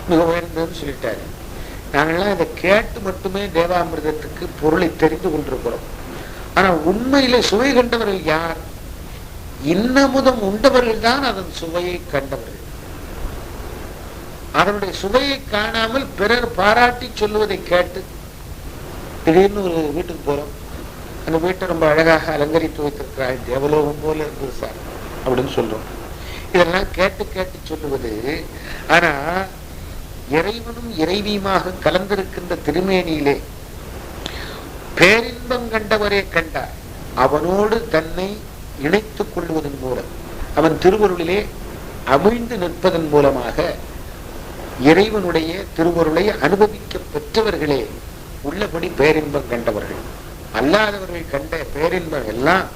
மிக உயர்ந்ததுன்னு சொல்லிட்டாரு. நாங்கள்லாம் இதை கேட்டு மட்டுமே தேவாமிர்தத்துக்கு பொருளை தெரிந்து கொண்டிருக்கிறோம். ஆனா உண்மையில சுவை கண்டவர்கள் யார்? இன்னமுதம் உண்டவர்கள் தான் அதன் சுவையை கண்டவர்கள். அதனுடைய சுவையை காணாமல் பிறர் பாராட்டி சொல்லுவதை கேட்டு திடீர்னு ஒரு வீட்டுக்கு போறோம், அந்த வீட்டை ரொம்ப அழகாக அலங்கரித்து வைத்திருக்கிறார், தேவலோகம் போல இருந்தது சார் அப்படின்னு சொல்றோம். இதெல்லாம் கேட்டு கேட்டு சொல்லுவது. ஆனா இறைவனும் இறைவியுமாக கலந்திருக்கின்ற திருமேனியிலே பேரின்பம் கண்டவரே கண்டார். அவனோடு தன்னை இணைத்துக் கொள்வதன் மூலம், அவன் திருவருளிலே அமிழ்ந்து நிற்பதன் மூலமாக இறைவனுடைய திருவருளை அனுபவிக்க பெற்றவர்களே உள்ளபடி பேரின்பம் கண்டவர்கள். அல்லாதவர்கள் கண்ட பேரின்பம் எல்லாம்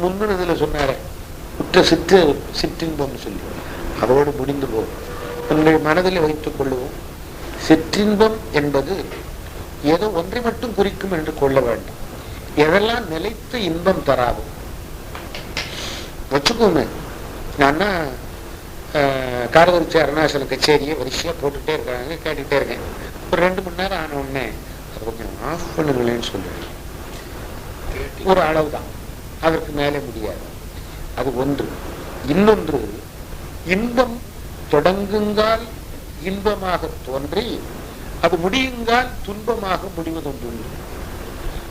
முன்னுறதுல சொன்னார குற்ற சிற்றின்பம் சொல்லி அதோடு முடிந்து போகும். உங்கள் மனதில் வைத்துக் கொள்ளுவோம், சிற்றின்பம் என்பது ஏதோ ஒன்றை மட்டும் குறிக்கும் என்று கொள்ள வேண்டும். எதெல்லாம் நிலைத்த இன்பம் தராது வச்சுக்கோமே. நான் காரவரிச்சி அருணாச்சல கச்சேரியை வரிசையா போட்டுட்டே இருக்காங்க, கேட்டுட்டே இருக்கேன். ஒரு 2 மணி நேரம் ஆன உடனே அதை கொஞ்சம் ஆஃப் பண்ணுங்களேன்னு சொல்லுவேன். ஒரு அளவுதான், அதற்கு மேலே முடியாது. அது ஒன்று. இன்னொன்று, இன்பம் தொடங்குங்கால் இன்பமாக தோன்றி அது முடியுங்கால் துன்பமாக முடிவதொன்று.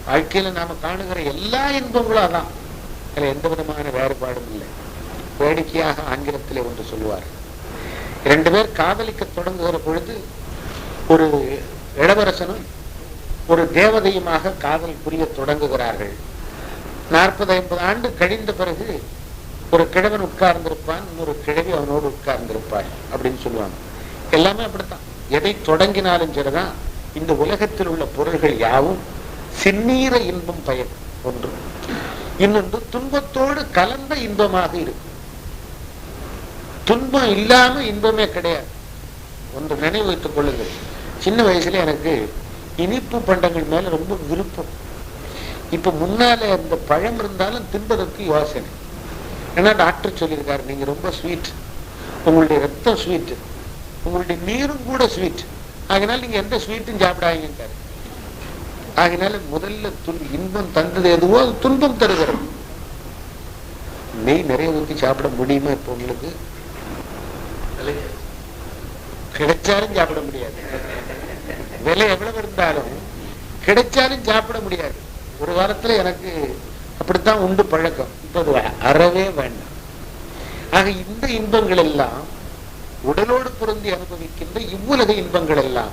வாழ்க்கையில நாம காணுகிற எல்லா இன்பங்களும் அதான், அதுல எந்த விதமான வேறுபாடும் இல்லை. வேடிக்கையாக ஆங்கிலத்திலே ஒன்று சொல்லுவார், 2 பேர் காதலிக்க தொடங்குகிற பொழுது ஒரு இளவரசனும் ஒரு தேவதையுமாக காதல் புரிய தொடங்குகிறார்கள். 40-50 ஆண்டு கழிந்த பிறகு ஒரு கிழவன் உட்கார்ந்திருப்பான், இன்னொரு கிழவி அவனோடு உட்கார்ந்திருப்பாள் அப்படின்னு சொல்லுவாங்க. எல்லாமே அப்படித்தான். எதை தொடங்கினாலும் சரிதான். இந்த உலகத்தில் உள்ள பொருள்கள் யாவும் சின்னீர இன்பம் பயன் ஒன்று. இன்னொன்று துன்பத்தோடு கலந்த இன்பமாக இருக்கு. துன்பம் இல்லாம இன்பமே கிடையாது. ஒன்று நினைவு வைத்துக் கொள்ளுங்கள். சின்ன வயசுல எனக்கு இனிப்பு பண்டங்கள் மேல ரொம்ப விருப்பம். இப்ப முன்னால இந்த பழம் இருந்தாலும் தின்பதற்கு யோசனை. ஏன்னா டாக்டர் சொல்லியிருக்காரு, நீங்க ரொம்ப ஸ்வீட், உங்களுடைய ரத்தம் ஸ்வீட், உங்களுடைய நீரும் கூட ஸ்வீட், அதனால நீங்க எந்த ஸ்வீட்டும் சாப்பிடாதீங்கன்றாரு. அதனால முதல்ல இன்பம் தந்தது எதுவோ அது துன்பம் தருகிறது. நெய் நிறைய ஊற்றி சாப்பிட முடியுமா? இப்ப உங்களுக்கு கிடைச்சாலும் சாப்பிட முடியாது. விலை எவ்வளவு இருந்தாலும் கிடைச்சாலும் சாப்பிட முடியாது. ஒரு காலத்துல எனக்கு அப்படித்தான் உண்டு பழக்கம். இப்ப அது அறவே வேண்டாம். ஆக இந்த இன்பங்கள் எல்லாம் உடலோடு பொருந்தி அனுபவிக்கின்ற இவ்வுலக இன்பங்கள் எல்லாம்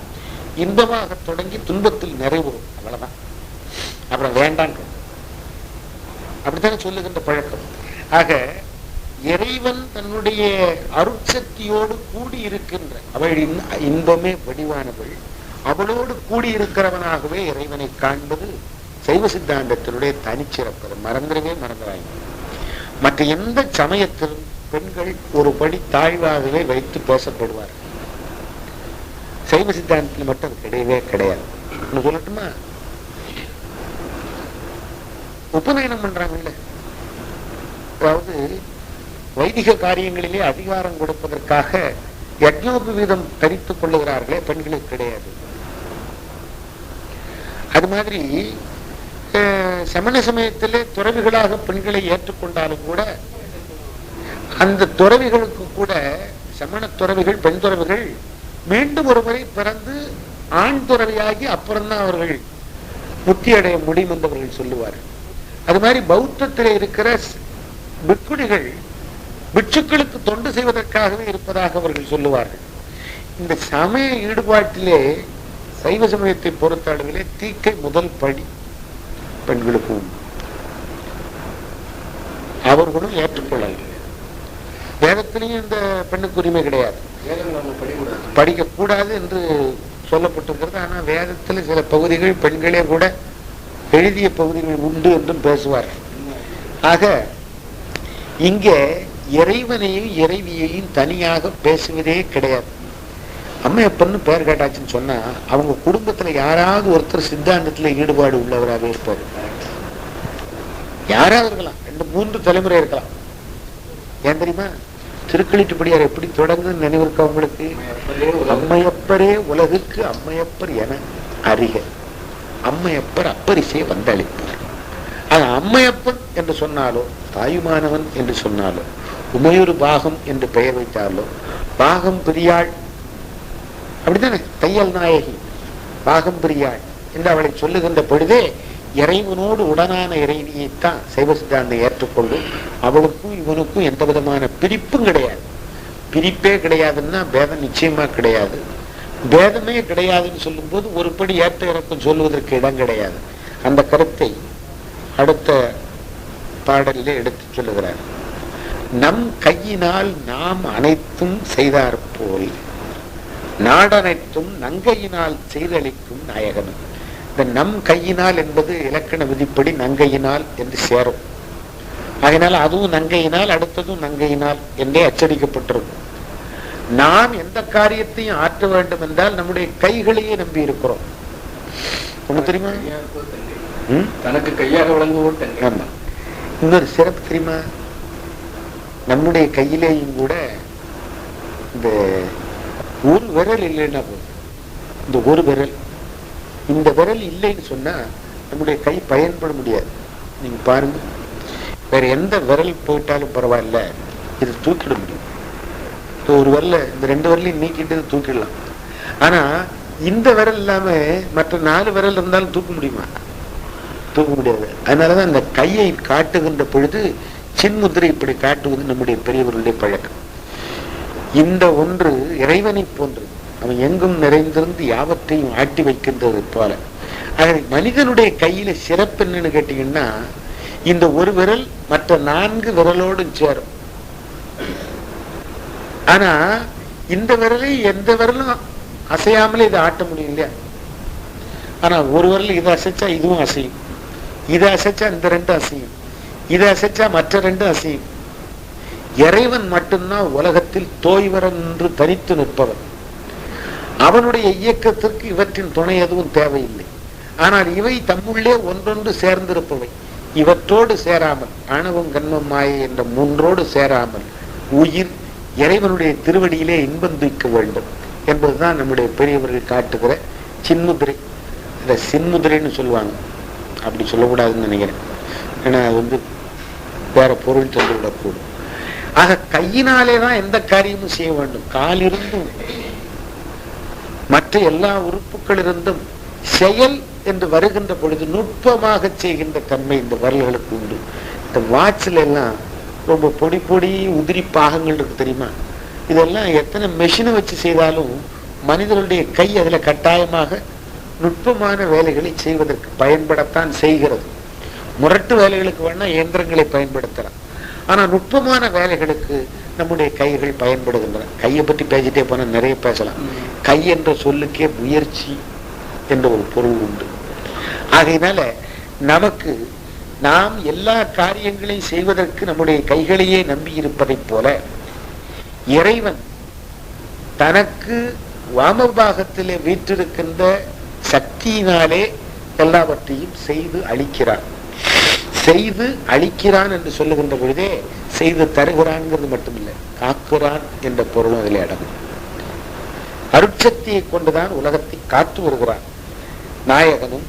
இன்பமாக தொடங்கி துன்பத்தில் நிறைவுறும். அவ்வளவுதான். அப்புறம் வேண்டாம், அப்படித்தானே சொல்லுகின்ற பழக்கம். ஆக இறைவன் தன்னுடைய அருட்சக்தியோடு கூடியிருக்கின்ற அவளின் இன்பமே வடிவானவள், அவளோடு கூடியிருக்கிறவனாகவே இறைவனை காண்பது சைவ சித்தாந்தத்தினுடைய தனிச்சிறப்பு. மறந்துடவே மறந்துடாங்க. மற்ற எந்த சமயத்திலும் பெண்கள் ஒரு படி தாழ்வாகவே வைத்து பேசப்படுவார். சைவ சித்தாந்தத்தில் மட்டும் அது கிடையவே கிடையாது. சொல்லட்டுமா? உபநயனம் பண்றாங்கல்ல, அதாவது வைதிக காரியங்களிலே அதிகாரம் கொடுப்பதற்காக யஜ்ஞோபவீதம் தரித்துக் கொள்ளுகிறார்களே, பெண்களுக்கு கிடையாது. அது மாதிரி சமண சமயத்திலே துறவிகளாக பெண்களை ஏற்றுக்கொண்டாலும் கூட அந்த துறவிகளுக்கு கூட சமண துறவிகள், பெண் துறவிகள் மீண்டும் ஒரு முறை பிறந்து ஆண் துறவியாகி அப்புறம்தான் அவர்கள் முக்தி அடைய முடியும் என்று அவர்கள் சொல்லுவார்கள். அது மாதிரி பௌத்தத்திலே இருக்கிற பிக்குணிகள் பிட்சுக்களுக்கு தொண்டு செய்வதற்காகவே இருப்பதாக அவர்கள் சொல்லுவார்கள். இந்த சமய ஈடுபாட்டிலே சைவ சமயத்தை பொறுத்த அளவிலே தீக்கை முதல் படி பெண்களுக்கும் அவர்களும் ஏற்றுக்கொள்ளவில்லை. வேதத்திலையும் இந்த பெண்ணுக்கு உரிமை கிடையாது, படிக்க கூடாது என்று சொல்லப்பட்டிருக்கிறது. ஆனா வேதத்தில் சில பகுதிகள் பெண்களே கூட எழுதிய பகுதிகள் உண்டு என்றும் பேசுவார்கள். ஆக இங்கே இறைவனையும் இறைவியையும் தனியாக பேசுவதே கிடையாது. அம்மையப்பன்னு பெயர் கேட்டாச்சுன்னு சொன்னா அவங்க குடும்பத்துல யாராவது ஒருத்தர் சித்தாந்தத்துல ஈடுபாடு உள்ளவராக இருப்பாரு. யாராவது இருக்கலாம், 2-3 தலைமுறை இருக்கலாம். ஏன் தெரியுமா? திருக்களிட்டுப்படியார் எப்படி தொடங்குதுன்னு நினைவிருக்க அவங்களுக்கு? அம்மையப்பரே உலகுக்கு அம்மையப்பர் என அறிக, அம்மையப்பர் அப்பரிசை வந்தளிப்பார். ஆனா அம்மையப்பன் என்று சொன்னாலோ, தாயுமானவன் என்று சொன்னாலோ, உமையொரு பாகம் என்று பெயர் வைத்தாலோ, பாகம் பிரியாள் அப்படித்தானே, தையல் நாயகி பாகம் பிரியாள் என்று அவளை சொல்லுகின்ற பொழுதே இறைவனோடு உடனான இறைவியைத்தான் சைவ சித்தாந்தம் ஏற்றுக்கொள்ளும். அவளுக்கும் இவனுக்கும் எந்த விதமான பிரிப்பும் கிடையாது. பிரிப்பே கிடையாதுன்னா பேதம் நிச்சயமா கிடையாது. பேதமே கிடையாதுன்னு சொல்லும் போது ஒருபடி ஏற்ற இறக்கம் சொல்வதற்கு இடம் கிடையாது. அந்த கருத்தை அடுத்த பாடலிலே எடுத்து சொல்லுகிறார். நம் கையினால் நாம் அனைத்தும் செய்தார் போல் நாடனைத்தும் நங்கையினால் செய்தளிக்கும் நாயகனும். இந்த நம் கையினால் என்பது இலக்கண விதிப்படி நங்கையினால் என்று சேரும். அதனால் அதுவும் நங்கையினால், அடுத்ததும் நங்கையினால் என்றே அச்சடிக்கப்பட்டிருக்கும். நாம் எந்த காரியத்தையும் ஆற்ற வேண்டும் என்றால் நம்முடைய கைகளையே நம்பி இருக்கிறோம். ஒண்ணு தெரியுமா? தனக்கு கையாக வழங்குவோம். ஆமா. இன்னொரு சிறப்பு தெரியுமா? நம்முடைய கையிலேயும் கூட இந்த ஒரு விரல் இல்லைன்னா போதும். இந்த ஒரு விரல், இந்த விரல் இல்லைன்னு சொன்னா நம்முடைய கை பயன்பட முடியாது. நீங்க பாருங்க, வேற எந்த விரல் போயிட்டாலும் பரவாயில்ல, இது தூக்கிட முடியும். ஒரு விரல, இந்த 2 விரலையும் நீக்கிட்டு தூக்கிடலாம். ஆனா இந்த விரல் இல்லாம மற்ற 4 விரல் இருந்தாலும் தூக்க முடியுமா? தூக்க முடியாது. அதனாலதான் அந்த கையை காட்டுகின்ற பொழுது சின்முத்திரை இப்படி காட்டுவது நம்முடைய பெரியவர்களுடைய பழக்கம். இந்த ஒன்று இறைவனை போன்றது. அவன் எங்கும் நிறைந்திருந்து யாவற்றையும் ஆட்டி வைக்கின்றது போல. மனிதனுடைய கையில சிறப்பு என்னன்னு கேட்டீங்கன்னா, இந்த ஒரு விரல் மற்ற 4 விரலோடு சேரும். ஆனா இந்த விரலை எந்த விரலும் அசையாமலே இதை ஆட்ட முடியும் இல்லையா? ஆனா ஒரு விரல் இதை அசைச்சா இதுவும் அசையும், இதை அசைச்சா இந்த 2 அசையும், இதை அசைச்சா மற்ற 2 அசையும். இறைவன் மட்டும்தான் உலகத்தில் தோய்வரன் என்று தனித்து நிற்பவன். அவனுடைய இயக்கத்திற்கு இவற்றின் துணை எதுவும் தேவையில்லை. ஆனால் இவை தம்முள்ளே ஒன்றொன்று சேர்ந்திருப்பவை. இவற்றோடு சேராமல், ஆணவம் கண்மம் மாயை என்ற 3ஓடு சேராமல் உயிர் இறைவனுடைய திருவடியிலே இன்பம் தூக்க வேண்டும் என்பதுதான் நம்முடைய பெரியவர்கள் காட்டுகிற சின்முதிரை. இந்த சின்முதிரைன்னு சொல்லுவாங்க, அப்படி சொல்லக்கூடாதுன்னு நினைக்கிறேன். ஏன்னா அது வேற பொருள் தந்துவிடக்கூடும். ஆக கையினாலே தான் எந்த காரியமும் செய்ய வேண்டும். காலிருந்தும் மற்ற எல்லா உறுப்புகள் இருந்தும் செயல் என்று வருகின்ற பொழுது நுட்பமாக செய்கின்ற தன்மை இந்த விரல்களுக்கு உண்டு. இந்த வாட்சில் எல்லாம் ரொம்ப பொடி பொடி உதிரி பாகங்கள் இருக்கு தெரியுமா? இதெல்லாம் எத்தனை மெஷினை வச்சு செய்தாலும் மனிதனுடைய கை அதில் கட்டாயமாக நுட்பமான வேலைகளை செய்வதற்கு பயன்படத்தான் செய்கிறது. முரட்டு வேலைகளுக்கு வேணா இயந்திரங்களை பயன்படுத்தலாம். ஆனா நுட்பமான வேலைகளுக்கு நம்முடைய கைகள் பயன்படுகின்றன. கையை பற்றி பேசிட்டே போனா நிறைய பேசலாம். கை என்ற சொல்லுக்கே முயற்சி என்ற ஒரு பொருள் உண்டு. ஆகையினால நமக்கு நாம் எல்லா காரியங்களையும் செய்வதற்கு நம்முடைய கைகளையே நம்பி இருப்பதை போல இறைவன் தனக்கு வாமபாகத்திலே வீற்றிருக்கின்ற சக்தியினாலே எல்லாவற்றையும் செய்து அளிக்கிறான். செய்து அளிக்கிறான் என்று சொல்லுகின்ற பொழுதே செய்து தருகிறான்ங்கிறது மட்டுமில்லை, காக்குறான் என்ற பொருளும் அதில் அடங்கும். அருட்சக்தியை கொண்டுதான் உலகத்தை காத்து வருகிறான். நாயகனும்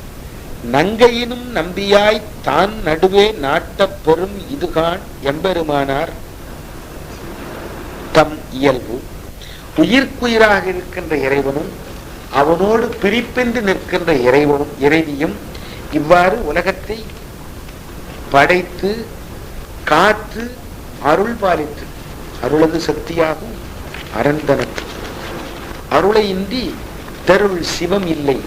நங்கையினும் நம்பியாய் தான் நடுவே நாட்ட பெரும் இதுகான் எம்பெருமானார் தம் இயல்பு. உயிர்க்குயிராக இருக்கின்ற இறைவனும் அவனோடு பிரிப்பின்றி நிற்கின்ற இறைவனும் இறைவியும் இவ்வாறு உலகத்தை படைத்து காத்து அருள் பாலித்து, அருளது சக்தியாகும் அரந்தனக்கு. அருளை இன்றி தருள் சிவம் இல்லை,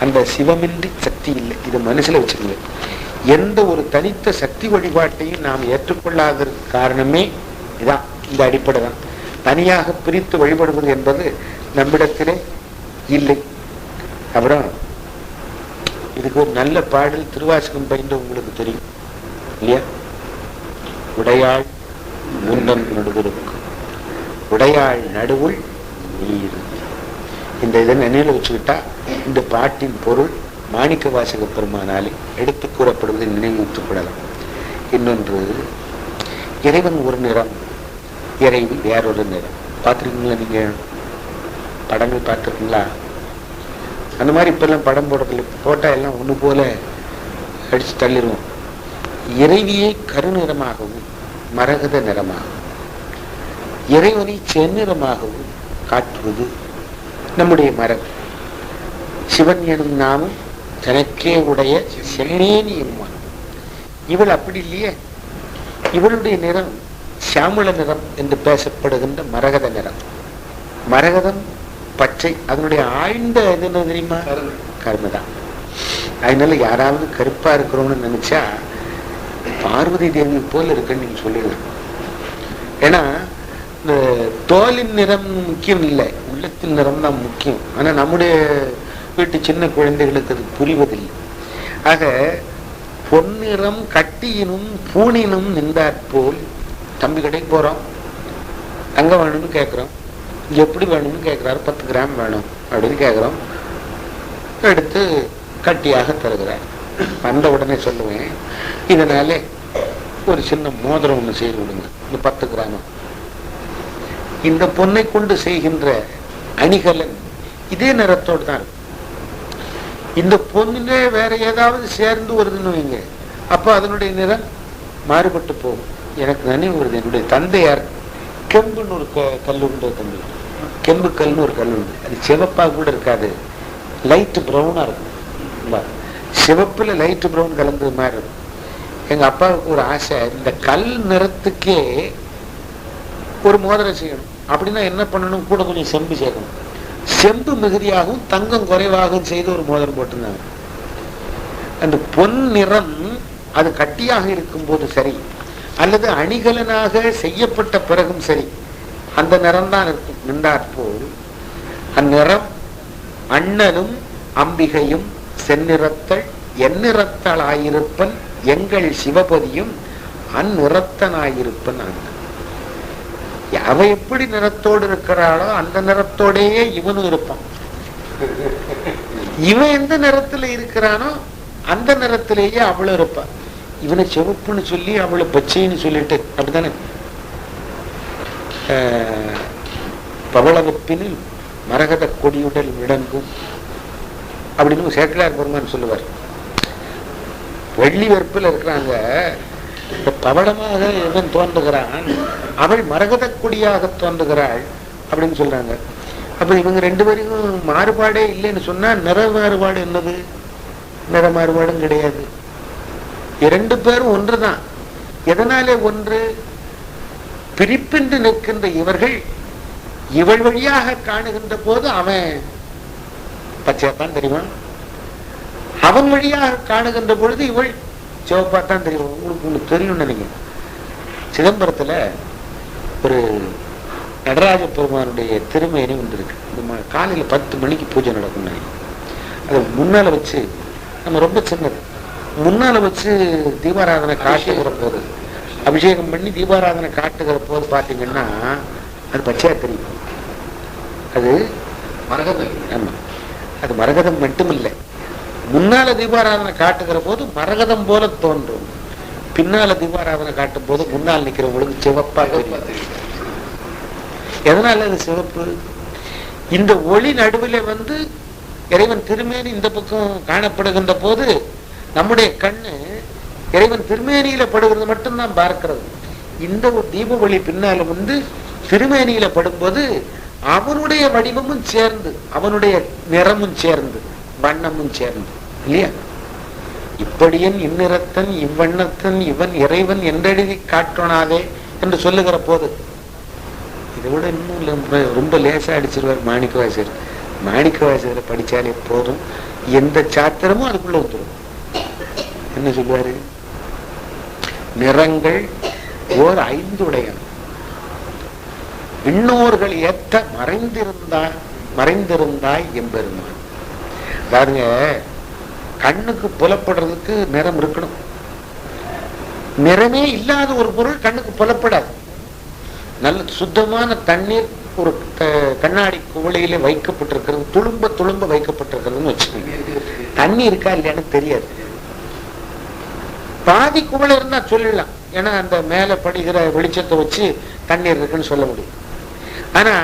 அந்த சிவமின்றி சக்தி இல்லை. இது மனசுல வச்சுக்கோங்க. எந்த ஒரு தனித்த சக்தி வழிபாட்டையும் நாம் ஏற்றுக்கொள்ளாததற்கு காரணமே இதான், இந்த அடிப்படை தான். தனியாக பிரித்து வழிபடுவது என்பது நம்மிடத்திலே இல்லை. அப்புறம் இதுக்கு ஒரு நல்ல பாடல் திருவாசகம் பயின்ற உங்களுக்கு தெரியும் இல்லையா? உடையாள் முன்னம் நடுவிற்கு உடையாள் நடுவுள் நீர். இந்த இதை நினைவில் வச்சுக்கிட்டா இந்த பாட்டின் பொருள் மாணிக்க வாசக பெருமானாலே எடுத்து கூறப்படுவதை நினைவுற்றுக் கொள்ளலாம். இன்னொன்று, இறைவன் ஒரு நிறம், இறைவி வேறொரு நிறம். பார்த்துருக்கீங்களா? நீங்க படங்கள் பார்த்துருக்கீங்களா? அந்த மாதிரி இப்பெல்லாம் படம் போடுறதில்லை. போட்டா எல்லாம் ஒன்று போல அடிச்சு தள்ளிடுவோம். இறைவியை கருநிறமாகவும் மரகத நிறமாகவும் இறைவனை செந்நிறமாகவும் காட்டுவது நம்முடைய மரபு. சிவன் எனும் நாமும் தனக்கே உடைய செம்மேனி எம்மான். இவள் அப்படி இல்லையே. இவளுடைய நிறம் சியாமள நிறம் என்று பேசப்படுகின்ற மரகத நிறம். மரகதம் பச்சை, அதனுடைய ஆழ்ந்த இது என்ன தெரியுமா? கருமை தான். அதனால யாராவது கருப்பா இருக்கிறோம்னு நினைச்சா பார்வதி தேவி போல இருக்குன்னு நீங்க சொல்லிடலாம். ஏன்னா இந்த தோலின் நிறம் முக்கியம் இல்லை, உள்ளத்தின் நிறம் தான் முக்கியம். ஆனா நம்முடைய வீட்டு சின்ன குழந்தைகளுக்கு அது புரிவதில்லை. ஆக பொன்னிறம் கட்டியினும் பூணினும் நின்றாற்போல். தம்பி கடைக்கு போறோம், அங்க வேணும்னு கேட்கிறோம், இங்க எப்படி வேணும்னு கேட்கிறாரு. 10 கிராம் வேணும் அப்படின்னு கேட்கிறோம், எடுத்து கட்டியாக தருகிறார். வந்த உடனே சொல்லுவேன், இதனால ஒரு சின்ன மோதிரம் ஒண்ணு செய்து விடுங்க, இந்த 10 கிராம். இந்த பொன்னை கொண்டு செய்கின்ற அணிகலன் இதே நிறத்தோடு தான் இருக்கும். இந்த பொண்ணுலே வேற ஏதாவது சேர்ந்து வருதுன்னு வைங்க, அப்ப அதனுடைய நிறம் மாறுபட்டு போகும். எனக்கு நினைவு வருது, என்னுடைய தந்தையார் கெம்புன்னு ஒரு கல் உண்டு தம்பி, கெம்பு கல்னு ஒரு கல் உண்டு. அது சிவப்பா கூட இருக்காது, லைட் ப்ரௌனா இருக்கும். சிவப்புல லைட் ப்ரௌன் கலந்தது மாதிரி இருக்கும். எங்க அப்பாவுக்கு ஒரு ஆசை, இந்த கல் நிறத்துக்கே ஒரு மோதிரம் செய்யணும். அப்படின்னா என்ன பண்ணணும், கூட கொஞ்சம் செம்பு சேர்க்கணும். செம்பு மிகுதியாகவும் தங்கம் குறைவாகவும் செய்து ஒரு மோதிரம் போட்டிருந்தாங்க. அந்த பொன் நிறம் அது கட்டியாக இருக்கும் போது சரி, அல்லது அணிகலனாக செய்யப்பட்ட பிறகும் சரி, அந்த நிறம் தான் இருக்கும். நின்றாற்போல் அந்நிறம் அண்ணலும் அம்பிகையும் செந்நிறத்தள் எந்நிறத்தளாயிருப்பன் எங்கள் சிவபதியும் அந்நிறத்தனாயிருப்பன். அந்த அவ எப்படி நிறத்தோடு இருக்கிறாளோ அந்த நிறத்தோடையே இவனும் இருப்பான். இவன் எந்த நிறத்துல இருக்கிறானோ அந்த நிறத்திலேயே அவளும் இருப்பான். இவனை சிவப்புன்னு சொல்லி அவளை பச்சைன்னு சொல்லிட்டு, அப்படித்தானே? பவளவெப்பினில் மரகத கொடியுடல் விளங்கும் அப்படின்னு சேக்கிழார் பெருமான் சொல்லுவார். வெள்ளி வெறுப்பில் இருக்கிறாங்க, பவளமாக இவன் தோன்றுகிறான், அவள் மரகத கொடியாக தோன்றுகிறாள் அப்படின்னு சொல்றாங்க. அப்ப இவங்க 2 பேருக்கும் மாறுபாடே இல்லைன்னு சொன்னா நிற மாறுபாடு என்னது? நிற மாறுபாடும் கிடையாது. 2 பேரும் ஒன்றுதான். எதனாலே ஒன்று? பிரிப்பின்றி நிற்கின்ற இவர்கள் இவள் வழியாக காணுகின்ற போது அவன் பச்சையாத்தான் தெரியுமா, அவன் வழியாக காணுகின்ற பொழுது இவள் சிவப்பாத்தான் தெரியும். உங்களுக்கு தெரியும் நினைக்கிறேன், சிதம்பரத்துல ஒரு நடராஜ பெருமானுடைய திருமேனி ஒன்று இருக்கு. இந்த காலையில 10 மணிக்கு பூஜை நடக்கும். அதை முன்னால வச்சு, நம்ம ரொம்ப சின்னது, முன்னால வச்சு தீபாராதனை காட்டுகிற போது, அபிஷேகம் பண்ணி தீபாராதனை காட்டுகிற போது பாத்தீங்கன்னா அது பச்சையா தெரியும். அது மரகதம். ஆமா, அது மரகதம் மட்டும் இல்லை, முன்னால தீபாராதனை காட்டுகிற போது மரகதம் போல தோன்றும், பின்னால தீபாராதனை காட்டும் போது முன்னால் நிக்கிறவங்களுக்கு சிவப்பாக. எதனால அது சிவப்பு? இந்த ஒளி நடுவில் இறைவன் திருமேனி இந்த பக்கம் காணப்படுகின்ற போது நம்முடைய கண்ணு இறைவன் திருமேனியில படுகிறது மட்டும்தான் பார்க்கிறது. இந்த ஒரு தீப ஒளி பின்னால திருமேனியில படும்போது அவனுடைய வடிவமும் சேர்ந்து, அவனுடைய நிறமும் சேர்ந்து, வண்ணமும் சேர்ந்து, இல்லையா? இப்படியன் இந்நிறத்தன் இவ்வண்ணத்தன் இவன் இறைவன் என்றெழுதி காட்டோனாதே என்று சொல்லுகிற போது, இதை விட இன்னும் ரொம்ப லேசா அடிச்சிருவார் மாணிக்கவாசகர். மாணிக்கவாசகரை படிச்சாலே போதும், எந்த சாத்திரமும் அதுக்குள்ள வந்துடும். என்ன சொல்லுவாரு? நிறங்கள் ஓர் 5 உடையன், விண்ணோர்கள் ஏற்ற மறைந்திருந்தாய் எம்பெருமான். பாருங்க, கண்ணுக்கு புலப்படுறதுக்கு நிறம் இருக்கணும். நிறமே இல்லாத ஒரு பொருள் கண்ணுக்கு புலப்படாது. நல்ல சுத்தமான தண்ணீர் ஒரு கண்ணாடி குவளையில வைக்கப்பட்டிருக்கிறது, துளும்ப துளும்ப வைக்கப்பட்டிருக்கிறதுன்னு வச்சுக்கோங்க, தண்ணி இருக்கா இல்லையான்னு தெரியாது. பாதி குவளை இருந்தா சொல்லிடலாம், ஏன்னா அந்த மேல படுகிற வெளிச்சத்தை வச்சு தண்ணீர் இருக்குன்னு சொல்ல முடியும். ஆனா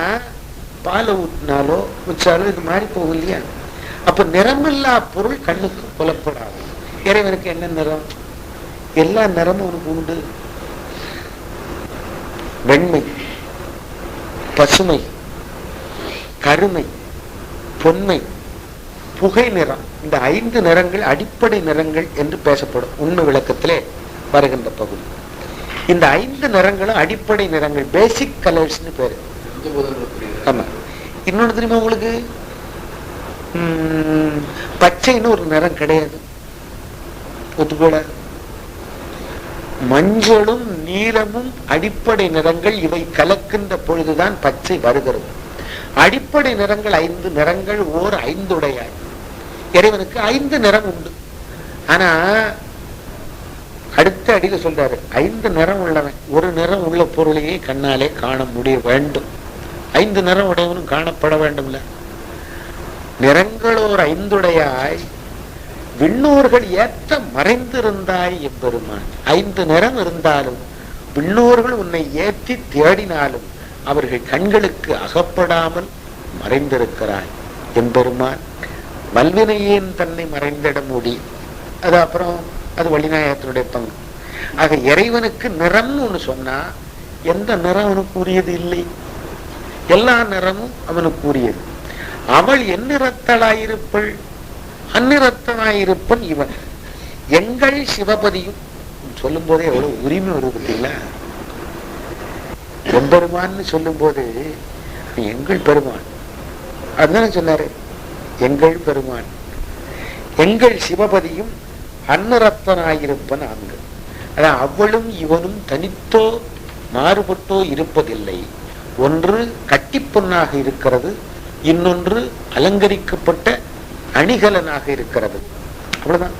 பாலை ஊற்றினாலோ வச்சாலோ இது மாதிரி போகும் இல்லையா? அப்ப நிறமில்லா பொருள் கண்ணுக்கு புலப்படாது. இறைவனுக்கு என்ன நிறம்? எல்லா நிறமும் உனக்கு உண்டு. வெண்மை, பசுமை, கருமை, பொன்மை, புகை நிறம், இந்த 5 நிறங்கள் அடிப்படை நிறங்கள் என்று பேசப்படும் உண்மை விளக்கத்திலே வருகின்ற பகுதி. இந்த 5 நிறங்களும் அடிப்படை நிறங்கள், பேசிக் கலர்ஸ்னு பேரு. ஆமா, இன்னொன்னு தெரியுமா உங்களுக்கு? பச்சைன்னு ஒரு நிறம் கிடையாது, ஒத்துக்கூடாது. மஞ்சளும் நீலமும் அடிப்படை நிறங்கள். இவை கலக்கின்ற பொழுதுதான் பச்சை வருகிறது. அடிப்படை நிறங்கள் 5 நிறங்கள், ஓர் 5 இறைவனுக்கு 5 நிறம் உண்டு. ஆனா அடுத்த அடியில சொல்றாரு, 5 நிறம் உள்ளவன் ஒரு நிறம் உள்ள பொருளையே கண்ணாலே காண முடிய வேண்டும். 5 நிறம் உடையவனும் காணப்பட வேண்டும்ல. நிறங்களோர் 5 விண்ணோர்கள் ஏத்த மறைந்திருந்தாய் எம்பெருமான். 5 நிறம் இருந்தாலும் விண்ணோர்கள் உன்னை ஏற்றி தேடினாலும் அவர்கள் கண்களுக்கு அகப்படாமல் மறைந்திருக்கிறாய் எம்பெருமான். வல்வினையேன் தன்னை மறைந்திட முடியும். அது அப்புறம் அது வழிநாயகத்தினுடைய பங்கு. ஆக இறைவனுக்கு நிறம்னு ஒண்ணு சொன்னா எந்த நிறம் அவனுக்கு உரியது இல்லை, எல்லா நிறமும் அவனுக்கு உரியது. அவள் எந்நிறத்தளாயிருப்பள், அந்நிறத்தனாயிருப்பன் இவன். எங்கள் சிவபதியும் சொல்லும் போதே எவ்வளவு உரிமை வருது இல்லைங்களா? எம்பெருமான்னு சொல்லும் போது எங்கள் பெருமான் அதுதானே சொன்னாரு, எங்கள் பெருமான். எங்கள் சிவபதியும் அந்நிறத்தனாயிருப்பன் அங்கு. அதான் அவளும் இவனும் தனித்தோ மாறுபட்டோ இருப்பதில்லை. ஒன்று கட்டிப்பொன்னாக இருக்கிறது, இன்னொன்று அலங்கரிக்கப்பட்ட அணிகலனாக இருக்கிறது. அவ்வளவுதான்.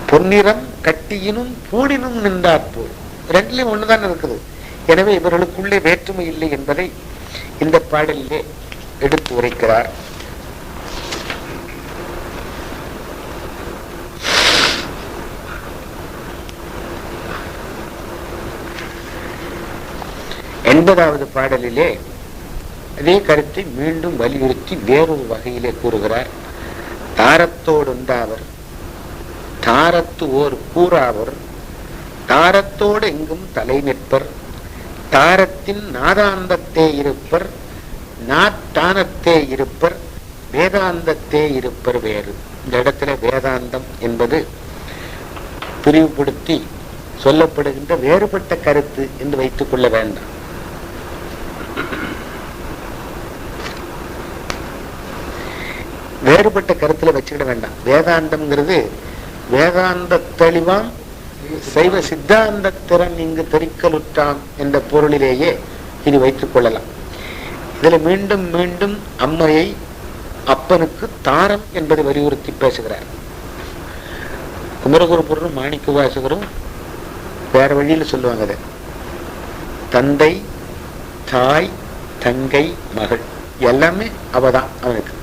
பொன்னிறம் கட்டியினும் பூணினும் நின்றாற்போல், ரெண்டுலயும் ஒண்ணுதான் இருக்குது. எனவே இவர்களுக்குள்ளே வேற்றுமை இல்லை என்பதை இந்த பாடலிலே எடுத்து உரைக்கிறார். எண்பதாவது பாடலிலே அதே கருத்தை மீண்டும் வலியுறுத்தி வேறொரு வகையிலே கூறுகிறார். தாரத்தோடு உண்டாவர், தாரத்து ஓர் கூறாவர், தாரத்தோடு எங்கும் தலை நிற்பர், தாரத்தின் நாதாந்தத்தே இருப்பர், நாட்டானத்தே இருப்பர், வேதாந்தத்தே இருப்பர் வேறு. இந்த இடத்துல வேதாந்தம் என்பது பிரிவுபடுத்தி சொல்லப்படுகின்ற வேறுபட்ட கருத்து என்று வைத்துக் கொள்ள வேண்டாம். வேறுபட்ட கருத்துல வச்சுக்கிட வேண்டாம். வேதாந்தம்ங்கிறது வேதாந்த தெளிவாம் சைவ சித்தாந்த திறன் இங்கு தெரிக்கலுற்றாம் என்ற பொருளிலேயே இது வைத்துக் கொள்ளலாம். இதுல மீண்டும் மீண்டும் அம்மையை அப்பனுக்கு தாரம் என்பதை வலியுறுத்தி பேசுகிறார். குமரகுருபுரரும் மாணிக்க வாசகரும் வேற வழியில சொல்லுவாங்க. அதை தந்தை, தாய், தங்கை, மகள் எல்லாமே அவதான் அவனுக்கு.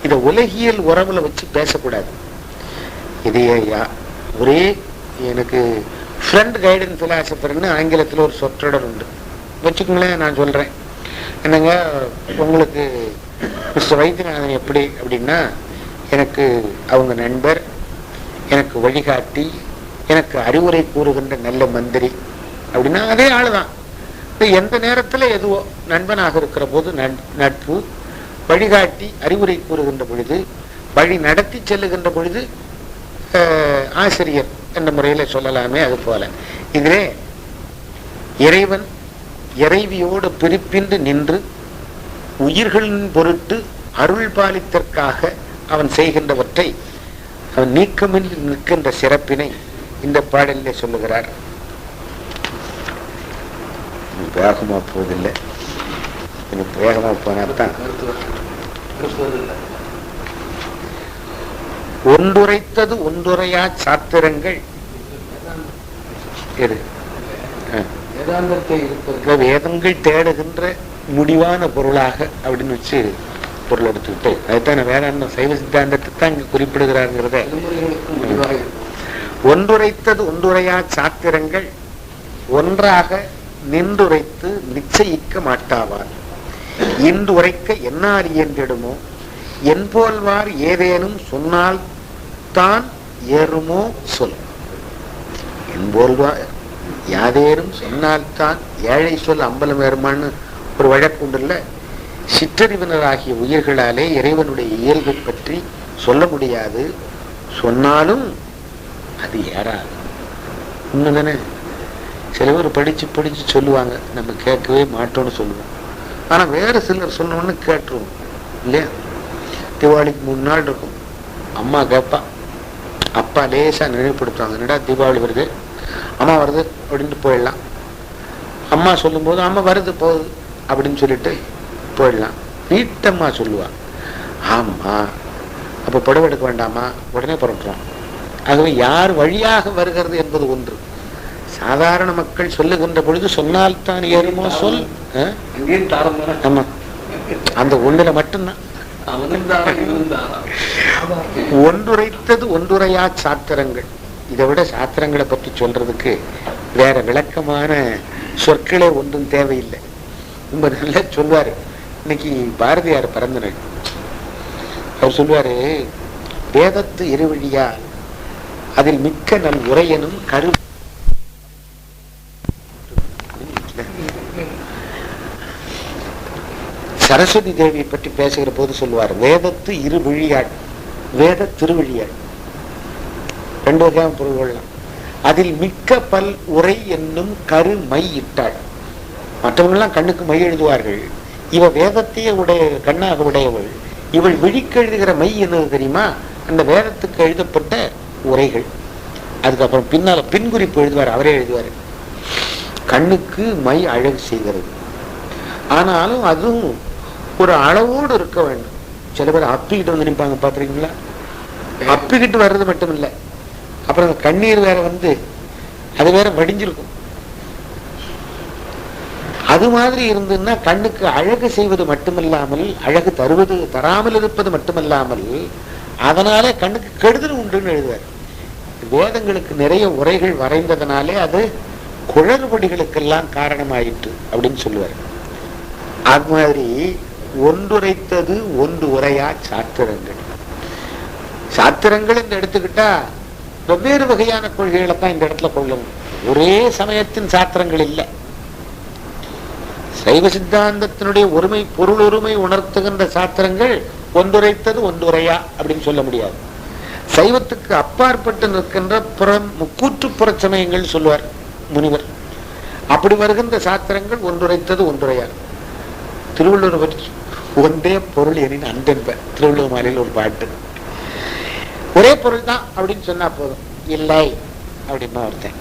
இத உலகியல் உறவுல வச்சு பேசக்கூடாது. இது ஒரே எனக்கு ஃப்ரெண்ட் கைடன்ஸ் பிலாசபர்னு ஆங்கிலத்தில் ஒரு சொற்றொடர் உண்டு, வச்சுக்கோங்களேன். நான் சொல்றேன் என்னங்க, உங்களுக்கு மிஸ்டர் வைத்தியநாதன் எப்படி அப்படின்னா, எனக்கு அவங்க நண்பர், எனக்கு வழிகாட்டி, எனக்கு அறிவுரை கூறுகின்ற நல்ல மந்திரி அப்படின்னா அதே ஆளுதான். எந்த நேரத்தில் எதுவோ நண்பனாக இருக்கிற போது நட்பு, வழிகாட்டி அறிவுரை கூறுகின்ற பொழுது, வழி நடத்தி செல்லுகின்ற பொழுது ஆசிரியர் என்ற முறையில சொல்லலாமே. அது போல இதிலே இறைவன் இறைவியோடு பிரிப்பின்றி நின்று உயிர்களின் பொருட்டு அருள் பாலித்திற்காக அவன் செய்கின்றவற்றை அவன் நீக்கமின்றி நிற்கின்ற சிறப்பினை இந்த பாடலிலே சொல்லுகிறார். வேகமா போவதில்லை, எனக்கு வேகமா போனாத்தான். ஒன்றுரைத்தது ஒன்றுரையா சாத்திரங்கள் வேதங்கள் தேடுகின்ற முடிவான பொருளாக அப்படின்னு வச்சு பொருள் எடுத்துக்கிட்டு அதுதான் வேதாந்தம் சைவ சித்தாந்தத்தை தான் இங்க குறிப்பிடுகிறாருங்கிறத. ஒன்றுரைத்தது ஒன்றுரையா சாத்திரங்கள் ஒன்றாக நின்றுரைத்து நிச்சயிக்க மாட்டாவார். இன்று உரைக்க என்னால் இயன்றிடுமோ, என்போல்வார் ஏதேனும் சொன்னால் தான் ஏறுமோ சொல். என்போல்வார் யாதேனும் சொன்னால்தான் ஏழை சொல் அம்பலம் ஏறுமான்னு ஒரு வழக்கு உண்டுல்ல. சிற்றறிவினராகிய உயிர்களாலே இறைவனுடைய இயல்பை பற்றி சொல்ல முடியாது, சொன்னாலும் அது ஏறாது. உண்மைதானே? சில பேர் படிச்சு படிச்சு சொல்லுவாங்க, நம்ம கேட்கவே மாட்டோம்னு சொல்லுவோம். ஆனா வேற சிலர் சொன்னோன்னு கேட்டுருவோம் இல்லையா? தீபாவளிக்கு 3 நாள் இருக்கும். அம்மா கேட்பா, அப்பா லேசா நினைவுபடுத்துவாங்க, என்னடா தீபாவளி வருது, அம்மா வருது அப்படின்ட்டு போயிடலாம். அம்மா சொல்லும் போது அம்மா வருது போகுது அப்படின்னு சொல்லிட்டு போயிடலாம். வீட்டம்மா சொல்லுவா, ஆமா அப்ப புடவை எடுக்க வேண்டாமா, உடனே புறப்பட்டுரும். ஆகவே யார் வழியாக வருகிறது என்பது ஒன்று. சாதாரண மக்கள் சொல்லுகின்ற பொழுது சொன்னால்தான் ஏறுமோ சொல். ஆமா, அந்த ஒண்ணுல மட்டும்தான். ஒன்றுரைத்தது ஒன்றுரையா சாத்திரங்கள். இதை விட சாத்திரங்களை பற்றி சொல்றதுக்கு வேற விளக்கமான சொற்களே ஒன்றும் தேவையில்லை. ரொம்ப நல்லா சொல்வாரு. இன்னைக்கு பாரதியார் பிறந்த நாள். அவர் சொல்வாரு, வேதத்து இருவழியா அதில் மிக்க நல் உரையனும் கரு. சரஸ்வதி தேவியை பற்றி பேசுகிற போது சொல்லுவார், வேதத்து இருவிழியாள், வேத திருவிழியாள், 2 வகையான பொருள் கொள்ளலாம். அதில் மிக்க பல் உரை என்னும் கரு மை இட்டாள். மற்றவர்கள்லாம் கண்ணுக்கு மை எழுதுவார்கள், இவ வேதத்தையே கண்ணாக உடையவள். இவள் விழிக்கு எழுதுகிற மை என்னது தெரியுமா? அந்த வேதத்துக்கு எழுதப்பட்ட உரைகள். அதுக்கப்புறம் பின்னால பின்குறிப்பு எழுதுவார், அவரே எழுதுவார். கண்ணுக்கு மை அழகு செய்கிறது. ஆனாலும் அதுவும் ஒரு அளவோடு இருக்க வேண்டும். சில பேர் அப்பிக்கிட்டு வந்து நிற்பாங்க, பாத்துறீங்களா? அப்பிக்கிட்டு வர்றது மட்டும் இல்லை, அப்புறம் கண்ணீர் வேற வந்து அது வேற வடிஞ்சிருக்கும். அது மாதிரி இருந்ததுன்னா கண்ணுக்கு அழகு செய்வது மட்டுமில்லாமல், அழகு தராமல் இருப்பது மட்டுமல்லாமல், அதனால கண்ணுக்கு கெடுதல் உண்டுன்னு எழுதுவார். வேதங்களுக்கு நிறைய உரைகள் வரைந்ததனாலே அது குளறுபடிகளுக்கெல்லாம் காரணமாயிற்று அப்படின்னு சொல்லுவார். அது மாதிரி ஒன்றுரைத்தது ஒன்று உரையா சாத்திரங்கள். சாத்திரங்கள் என்று எடுத்துக்கிட்டா வெவ்வேறு வகையான கொள்கைகளை தான் இந்த இடத்துல கொள்ளணும். ஒரே சமயத்தின் சாத்திரங்கள் இல்லை. சைவ சித்தாந்தத்தினுடைய ஒருமை, பொருள் ஒருமை உணர்த்துகின்ற சாத்திரங்கள் ஒன்றுரைத்தது ஒன்றுரையா அப்படின்னு சொல்ல முடியாது. சைவத்துக்கு அப்பாற்பட்டு நிற்கின்ற கூற்று புற சமயங்கள் சொல்லுவார் முனிவர். அப்படி வருகின்ற சாத்திரங்கள் ஒன்றுரைத்தது ஒன்றுரையா. திருவள்ளுவர் பற்றி ஒன்றே பொருள் எனின் அன்பென்ப, திருவள்ளுவர் மாலையில் ஒரு பாட்டு. ஒரே பொருள் தான் அப்படின்னு சொன்னா போதும். இல்லை அப்படின்னா ஒருத்தன்.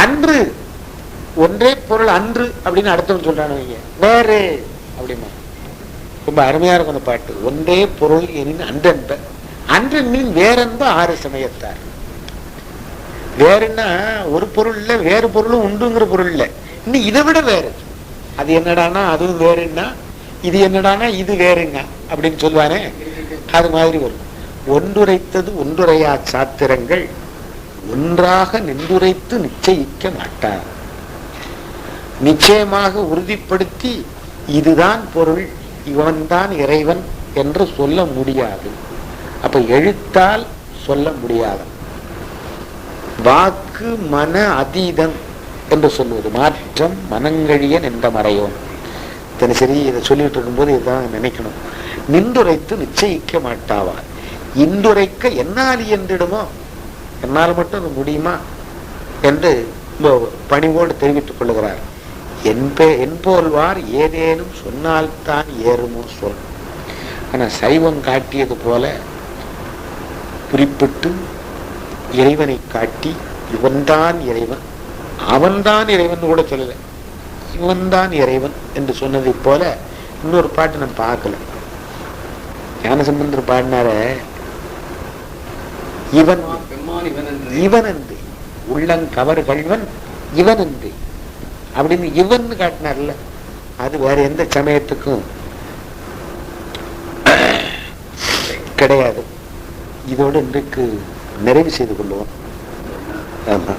அன்று ஒன்றே பொருள் அன்று அப்படின்னு அடுத்தவன் சொல்றானு வேறு அப்படிமா. ரொம்ப அருமையா இருக்கும் அந்த பாட்டு. ஒன்றே பொருள் எனின் அன்றென்ப, அன்று மீன் வேறென்ப 6 சமயத்தார். வேறுன்னா ஒரு பொருள் இல்ல, வேறு பொருளும் உண்டுங்கிற பொருள் இல்ல, இன்னும் இதை விட வேறு. அது என்னடானா அதுவும் வேறுன்னா, இது என்னடானா இது வேறுங்க அப்படின்னு சொல்லுவானே, அது மாதிரி வரும். ஒன்றுரைத்தது ஒன்றுரையா சாத்திரங்கள் ஒன்றாக நின்றுரைத்து நிச்சயிக்க மாட்டார். நிச்சயமாக உறுதிப்படுத்தி இதுதான் பொருள், இவன்தான் இறைவன் என்று சொல்ல முடியாது. அப்ப எழுத்தால் சொல்ல முடியாது. வாக்கு மன அதீதம் என்று சொல்லுவது மாற்றம் மனங்கழியன் என்ற மறையோன். சரி, இதை சொல்லிட்டு இருக்கும்போது இதுதான் நினைக்கணும். நின்றுரைத்து நிச்சயிக்க மாட்டாவார். இன்றுரைக்க என்னால் என்றிடுமோ, என்னால் மட்டும் அது முடியுமா என்று பணிவோடு தெரிவித்துக் கொள்ளுகிறார். என்போல்வார் ஏதேனும் சொன்னால்தான் ஏறுமோ சொல். ஆனா சைவம் காட்டியது போல குறிப்பிட்டு இறைவனை காட்டி இவன்தான் இறைவன், அவன்தான் இறைவன் கூட சொல்லல, இவன்தான் இறைவன் என்று சொன்னதை போல இன்னொரு பாட்டு நான் பார்க்கல. ஞானசம்பந்தர் பாடினார, இவன் இவன் என்று உள்ளங்கவர் கல்வன் இவன் என்று அப்படின்னு இவன் காட்டினார்ல, அது வேற எந்த சமயத்துக்கும் கிடையாது. இதோடு இன்றைக்கு நிறைவு செய்து கொள்வோம். ஆமா.